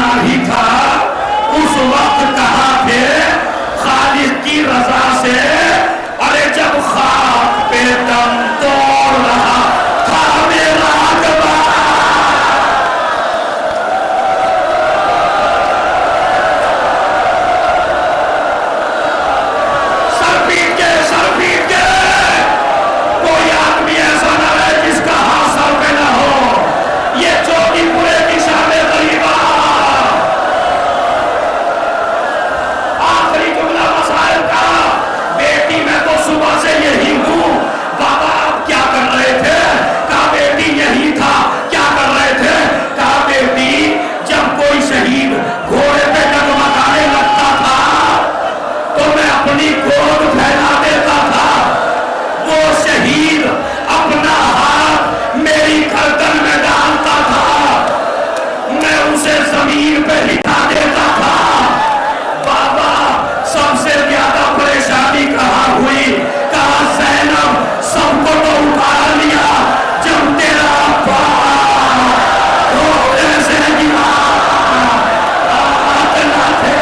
کرنا ہی تھا اس وقت کہاں تھے خالق کی رضا سے ارے جب خاک پہ دم توڑ رہا تھا میرا اکبر سر پیٹ کے کوئی آدمی ایسا نہ رہے جس کا ہاتھ سر پہ نہ ہو یہ چوٹی پورے کی شان غریبہ آخری جملہ مسائل کا بیٹی میں تو صبح سے یہی ہوں بابا آپ کیا کر رہے تھے کہا بیٹی یہی تھا کیا کر رہے تھے کہا بیٹی جب کوئی شہید گھوڑے پہ ڈگمگانے لگتا تھا تو میں اپنی گود پھیلا دیتا تھا وہ شہید اپنا ہاتھ میری گردن میں ڈالتا تھا میں اسے زمین پہ لٹا دیتا تھا بابا سب سے زیادہ پریشانی کہاں ہوئی کہا زینب سب کو تو اٹھا لیا جب تیرا ابا گھوڑے سے گرا ہاتھ نہ تھے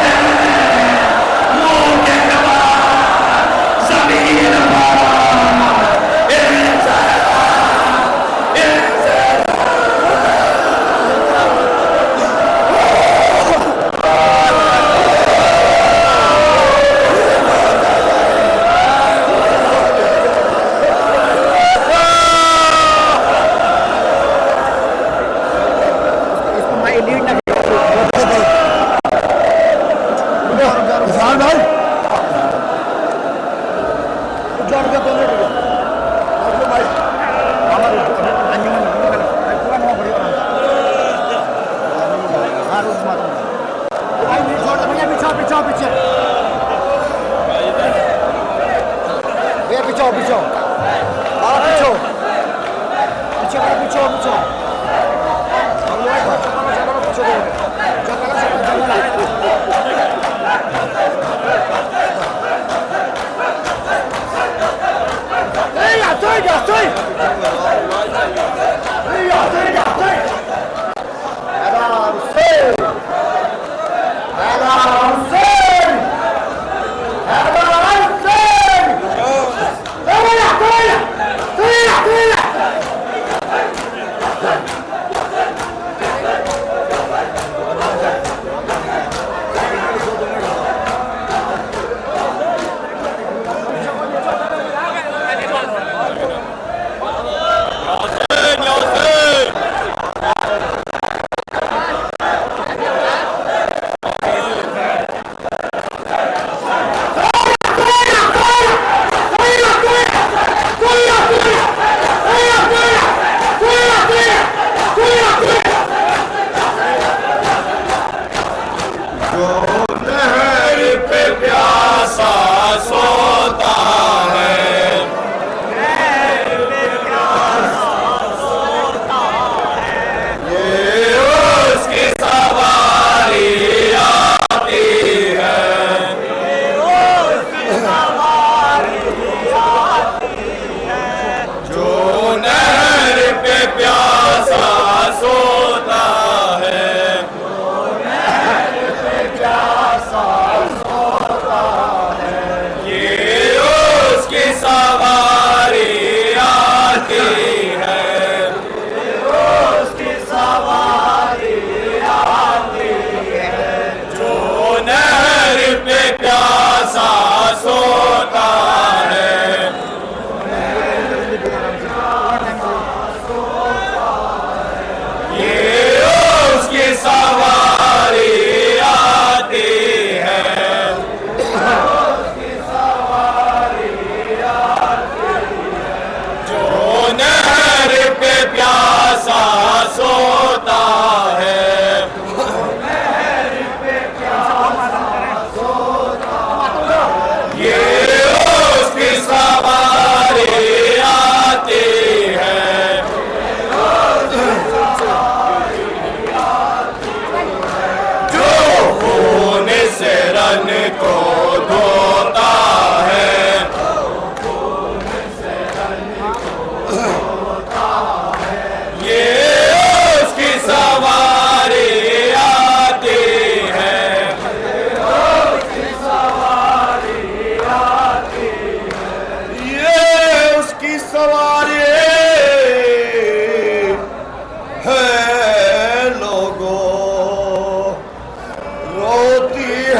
منہ کے بعد زمین پر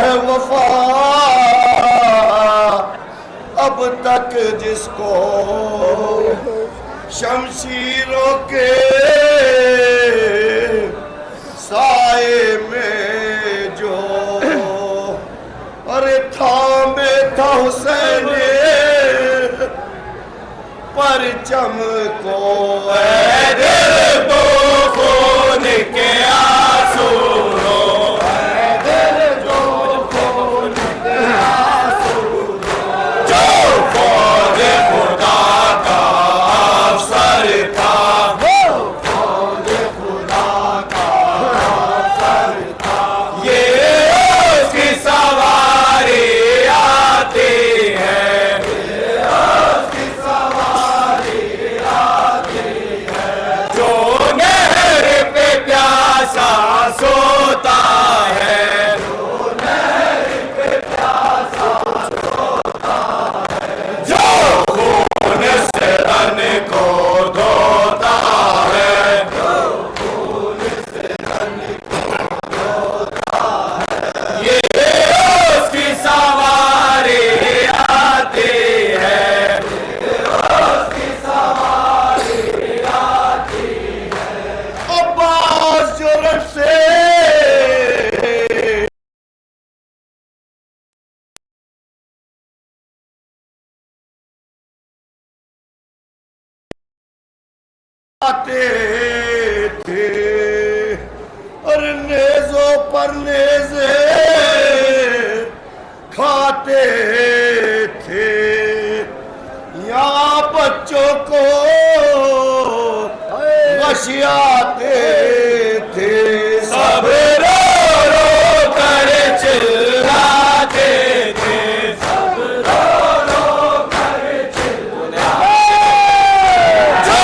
ہے وفا اب تک جس کو شمشیروں کے سائے میں جو ارے تھامے تھا حسین پرچم کو اے دل تو خون کے آنسو رو اے دل تو خون کے آنسو رو جو فوج خدا کا افسر تھا وہ فوج خدا کا افسر تھا یہ اس کی سواری آتی ہے سوتا ہے جو نہر پہ پیاسا سوتا ہے جو خون سے رن کو دھوتا ہے جو خون سے رن کو دھوتا ہے یہ اس کی سواری آتی ہے اس کی سواری آتی ہے عباس جرم سے آتے تھے اور نیزوں پر نیزے کھاتے تھے یہاں بچوں کو غشیاتے تھے سب رو رو کر چلاتے تھے سب رو رو کر چلاتے جو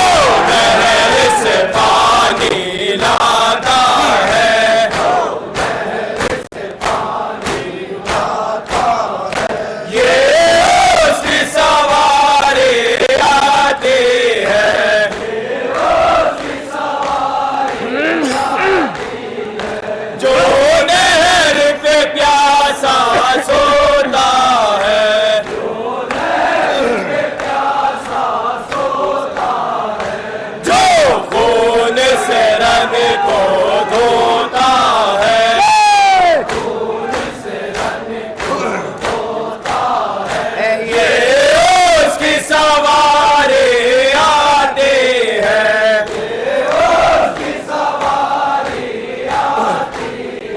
نہر سے پانی لاتا ہے جو نہر سے پانی لاتا ہے یہ اس کی سواری آتی ہے اس کی سواری آتی ہے جو نہر پہ پیاسا سوتا ہے جو نہر پہ پیاسا سوتا ہے جو خون سے رن کو دھوتا ہے خون سے رن کو دھوتا ہے یہ اس کی سواری آتی ہے اس کی سواری آتی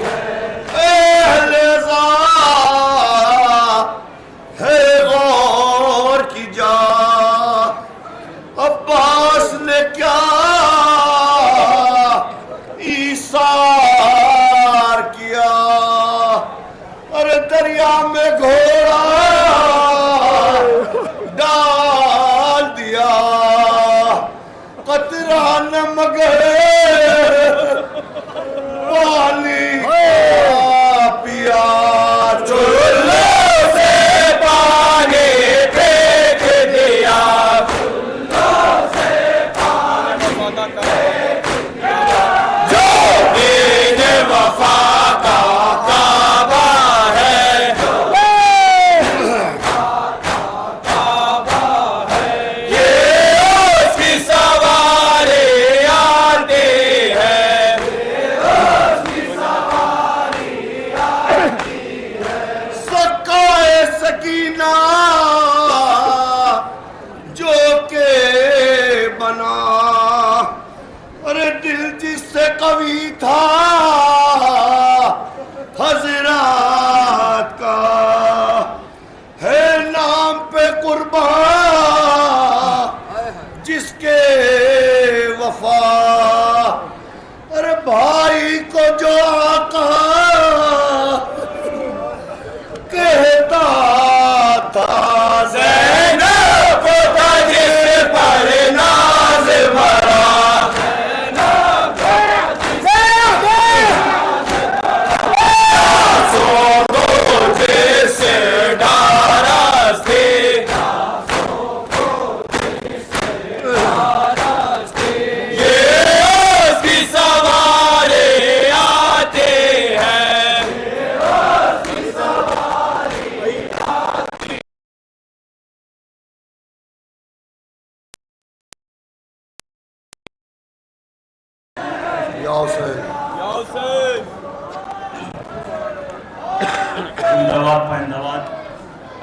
حمیدآباد پائندآباد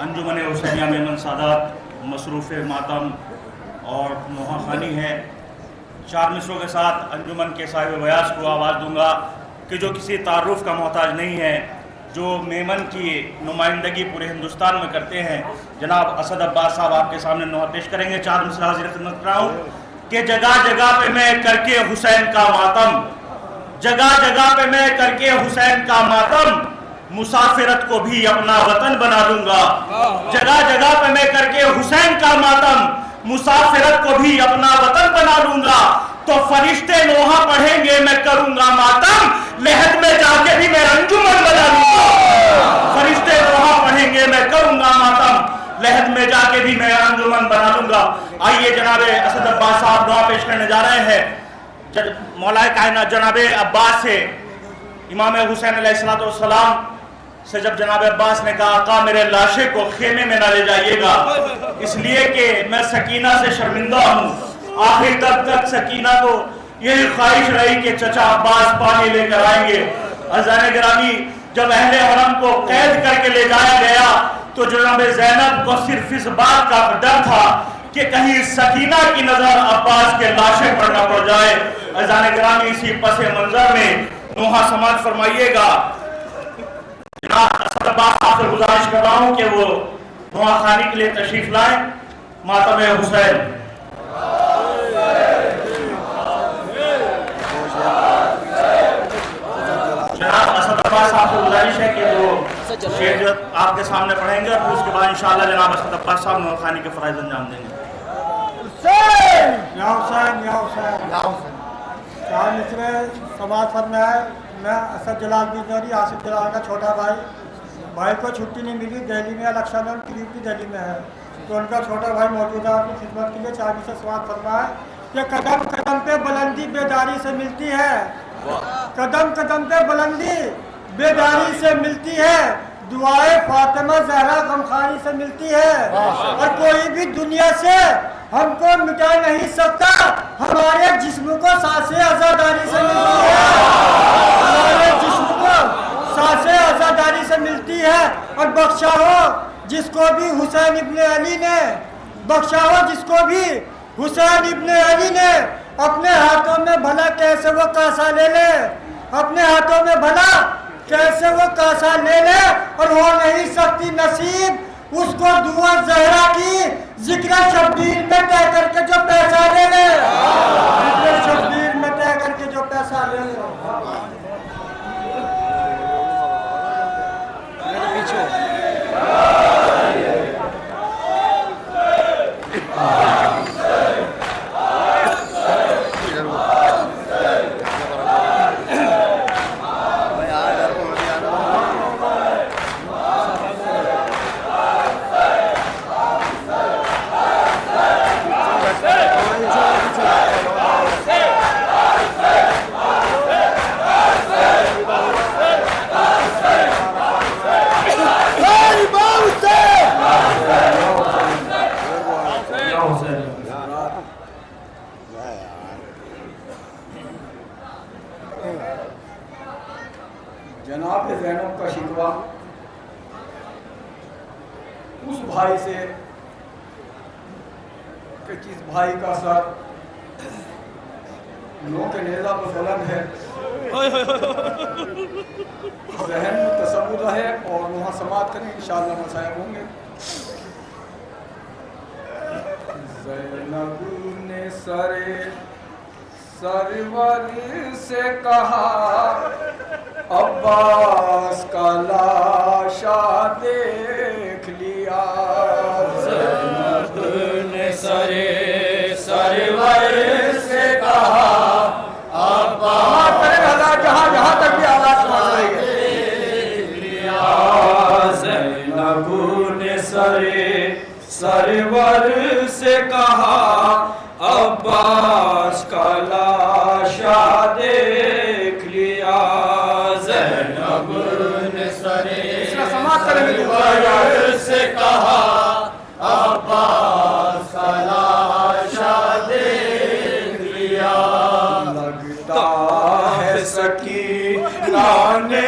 انجمن حسینیہ میمن سادات مصروف ماتم اور نوحہ خوانی ہے. 4 مصروں کے ساتھ انجمن کے صاحب بیاض کو آواز دوں گا کہ جو کسی تعارف کا محتاج نہیں ہے, جو میمن کی نمائندگی پورے ہندوستان میں کرتے ہیں. جناب اسد عباس صاحب آپ کے سامنے نوحہ پیش کریں گے. 4 مصرع حاضر خدمت کر رہا ہوں کہ جگہ جگہ پہ میں کر کے حسین کا ماتم, جگہ جگہ پہ میں کر کے حسین کا ماتم, مسافرت کو بھی اپنا وطن بنا لوں گا. جگہ جگہ پہ میں کر کے حسین کا ماتم, مسافرت کو بھی اپنا وطن بنا لوں گا. تو فرشتے نوحہ پڑھیں گے میں کروں گا ماتم, لحد میں جا کے بھی میں انجمن بنا لوں گا. فرشتے نوحہ پڑھیں گے میں کروں گا ماتم, لحد میں جا کے بھی میں انجمن بنا لوں گا. آئیے جناب اسد عباس صاحب دعا پیش کرنے جا رہے ہیں. مولا کائنات جناب عباس سے امام حسین علیہ السلام سے جب جناب عباس نے کہا آقا میرے لاشے کو خیمے میں نہ لے جائیے گا, اس لیے کہ میں سکینہ سے شرمندہ ہوں. آخر تک سکینہ کو یہی خواہش رہی کہ چچا عباس پانی لے کر آئیں گے. عزیزان گرامی, جب اہل حرم کو قید کر کے لے جایا گیا تو جناب زینب کو صرف اس بات کا ڈر تھا کہ کہیں سکینہ کی نظر عباس کے لاشے پر نہ پڑ جائے. عزیزان گرامی, اسی پس منظر میں نوحہ سماعت فرمائیے گا. جناب اسد عباس صاحب سے گزارش کر رہا ہوں کہ وہ نوحہ خوانی کے لیے تشریف لائیں. ماتم حسین. جناب اسد عباس صاحب سے گزارش ہے کہ وہ شعر جو آپ کے سامنے پڑھیں گے, اور اس کے بعد انشاءاللہ جناب اسد عباس صاحب نوحہ خوانی کے فرائض انجام دیں گے. یا حسین یا حسین یا حسین. 4 مصرے سماعت فرمائے. میں اسد جلال بیداری آصف جلال کا چھوٹا بھائی کو چھٹی نہیں ملی, دہلی میں الیکشن قریب کی دہلی میں ہے, تو ان کا چھوٹا بھائی موجود ہے آپ کی خدمت کے لیے. 4 مصرے سماعت فرمائے کہ قدم قدم پہ بلندی بیداری سے ملتی ہے, قدم قدم پہ بلندی بیداری سے ملتی ہے, دعائے فاطمہ زہرا غمخواری سے ملتی ہے, اور کوئی بھی دنیا سے ہم کو مٹا نہیں سکتا. ہمارے جسم کو سانسیں عزاداری سے ملتی ہے, ہمارے جسم کو سانسیں عزاداری سے ملتی ہے. اور بخشا ہو جس کو بھی حسین ابن علی نے, بخشا ہو جس کو بھی حسین ابن علی نے اپنے ہاتھوں میں بھلا کیسے وہ کاسا لے لے, اپنے ہاتھوں میں بھلا کیسے وہ کاسا لے لے, اور ہو نہیں سکتی نصیب اس کو دعا زہرا کی ذکر شبیر میں طے کر کے جو پیسہ لے لے, ذکر شبیر میں طے کر کے جو پیسہ لے لے. جناب زینب کا شکوہ اس بھائی سے کہ جس بھائی کا سر لوگ کے نیزہ پر بلند ہے, ذہن میں تصور ہے, اور وہاں سماعت کریں انشاءاللہ مسائب ہوں گے. زینب نے سرور سے کہا عباس کا لاشا دیکھ لیا. زینب نے سرور سے کہا عباس, جہاں تک بھی آواز سمجھ رہی ہے. زینب نے سرور سے کہا عباس کا لاشا دیکھ لیا. زینب نے سرور سے کہا عباس کا لاشا دیکھ لیا. لگتا ہے سکینہ نے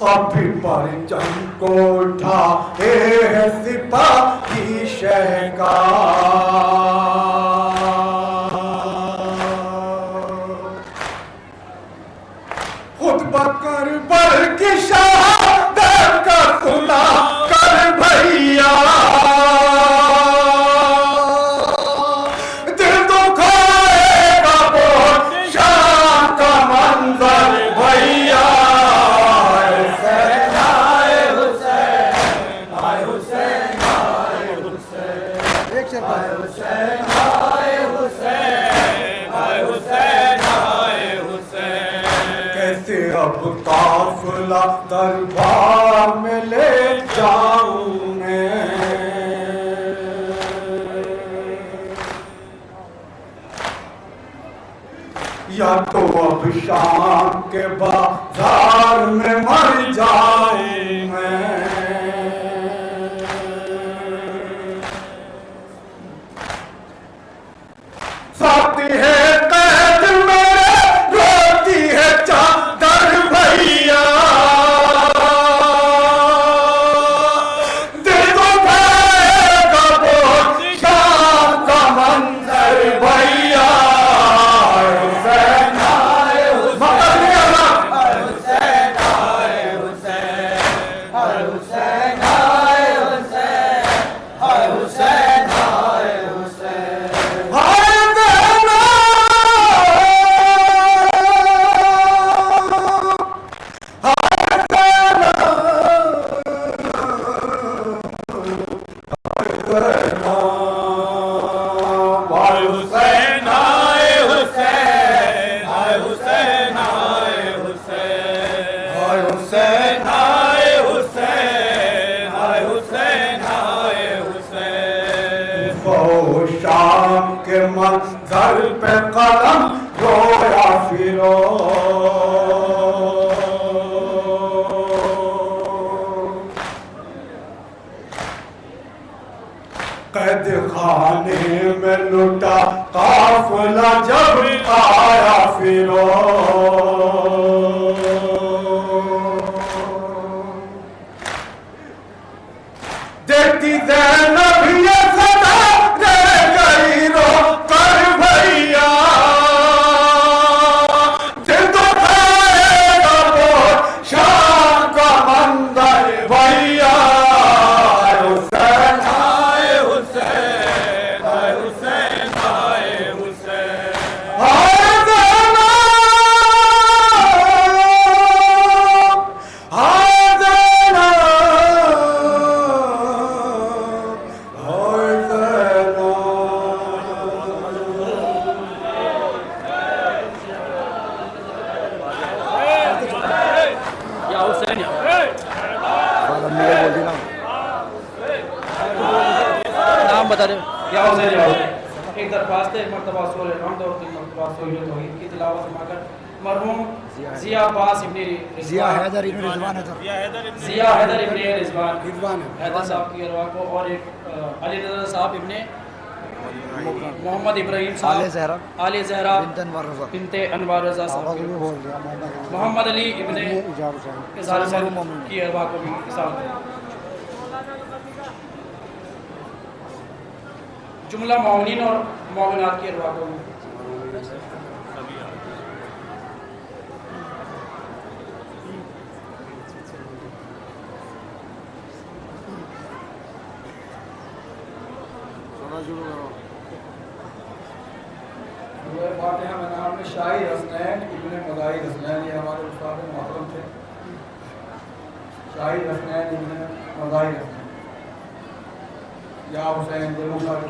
ابھی پرچم کو اٹھائے ہے سپاہی شہنشاہ، خطبہ کربل کی شہادت کا سنا کر بھیا، دل دکھائے گا بہت شام کا منظر بھیا، حسین آئے حسین آئے حسین آئے حسین، ایک شرط آئے حسین آئے حسین آئے حسین آئے حسین، کیسے اب قافلہ دربار میں لے جاؤں میں، یا تو اب شام کے بازار میں مر جاؤں میں، ساتھی ہے قید میرے روتی ہے چادر بھیا، دل دکھائے گا بہت شام کا منظر بھیا، حسین آئے حسین آئے حسین آئے حسین آئے حسین آئے حسین آئے حسین شام کے منظر پہ قلم رویا پھرو، قید خانے میں لٹا قافلہ جب آیا پھرو، دیکھتی زینب یہ صدا رہ گئی رو کر بھیا، دل دکھائے گا بہت شام کا منظر بھیا، حسین آئے حسین آئے حسین آئے حسین آئے زینب آئے زینب آئے زینب۔ یا حسین نام بتا دیں۔ یا حسین ایک درخواست ہے، ایک مرتبہ سورہ الحمد اور تین مرتبہ سورہ توحید کی تلاوت فرما کر مرحوم ضیاء عباس ابن ضیاء حیدر ابن رضوان ہے ضیاء حیدر ابن رضوان حیدر صاحب کی ارواح کو، اور ایک علی رضا صاحب ابن محمد ابراہیم صاحب آل زہرا بنت انوار رضا صاحب محمد علی ابن اظہار کی ارواح کو بھی احسان کریں۔ جملہ معاونین اور معاونات کی ارواح کو بھی فاتحہ میں نام میں شاہد حسنین ابن مظاہر حسنین، یہ ہمارے استاد محترم تھے، شاہد حسنین ابن مظاہر حسنین، یا حسین دل مشاہد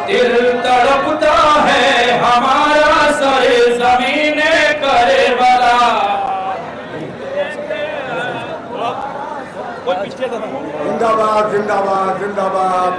دل تڑپتا ہے ہمارا سر زمین کربلا. زندہ باد زندہ باد زندہ باد.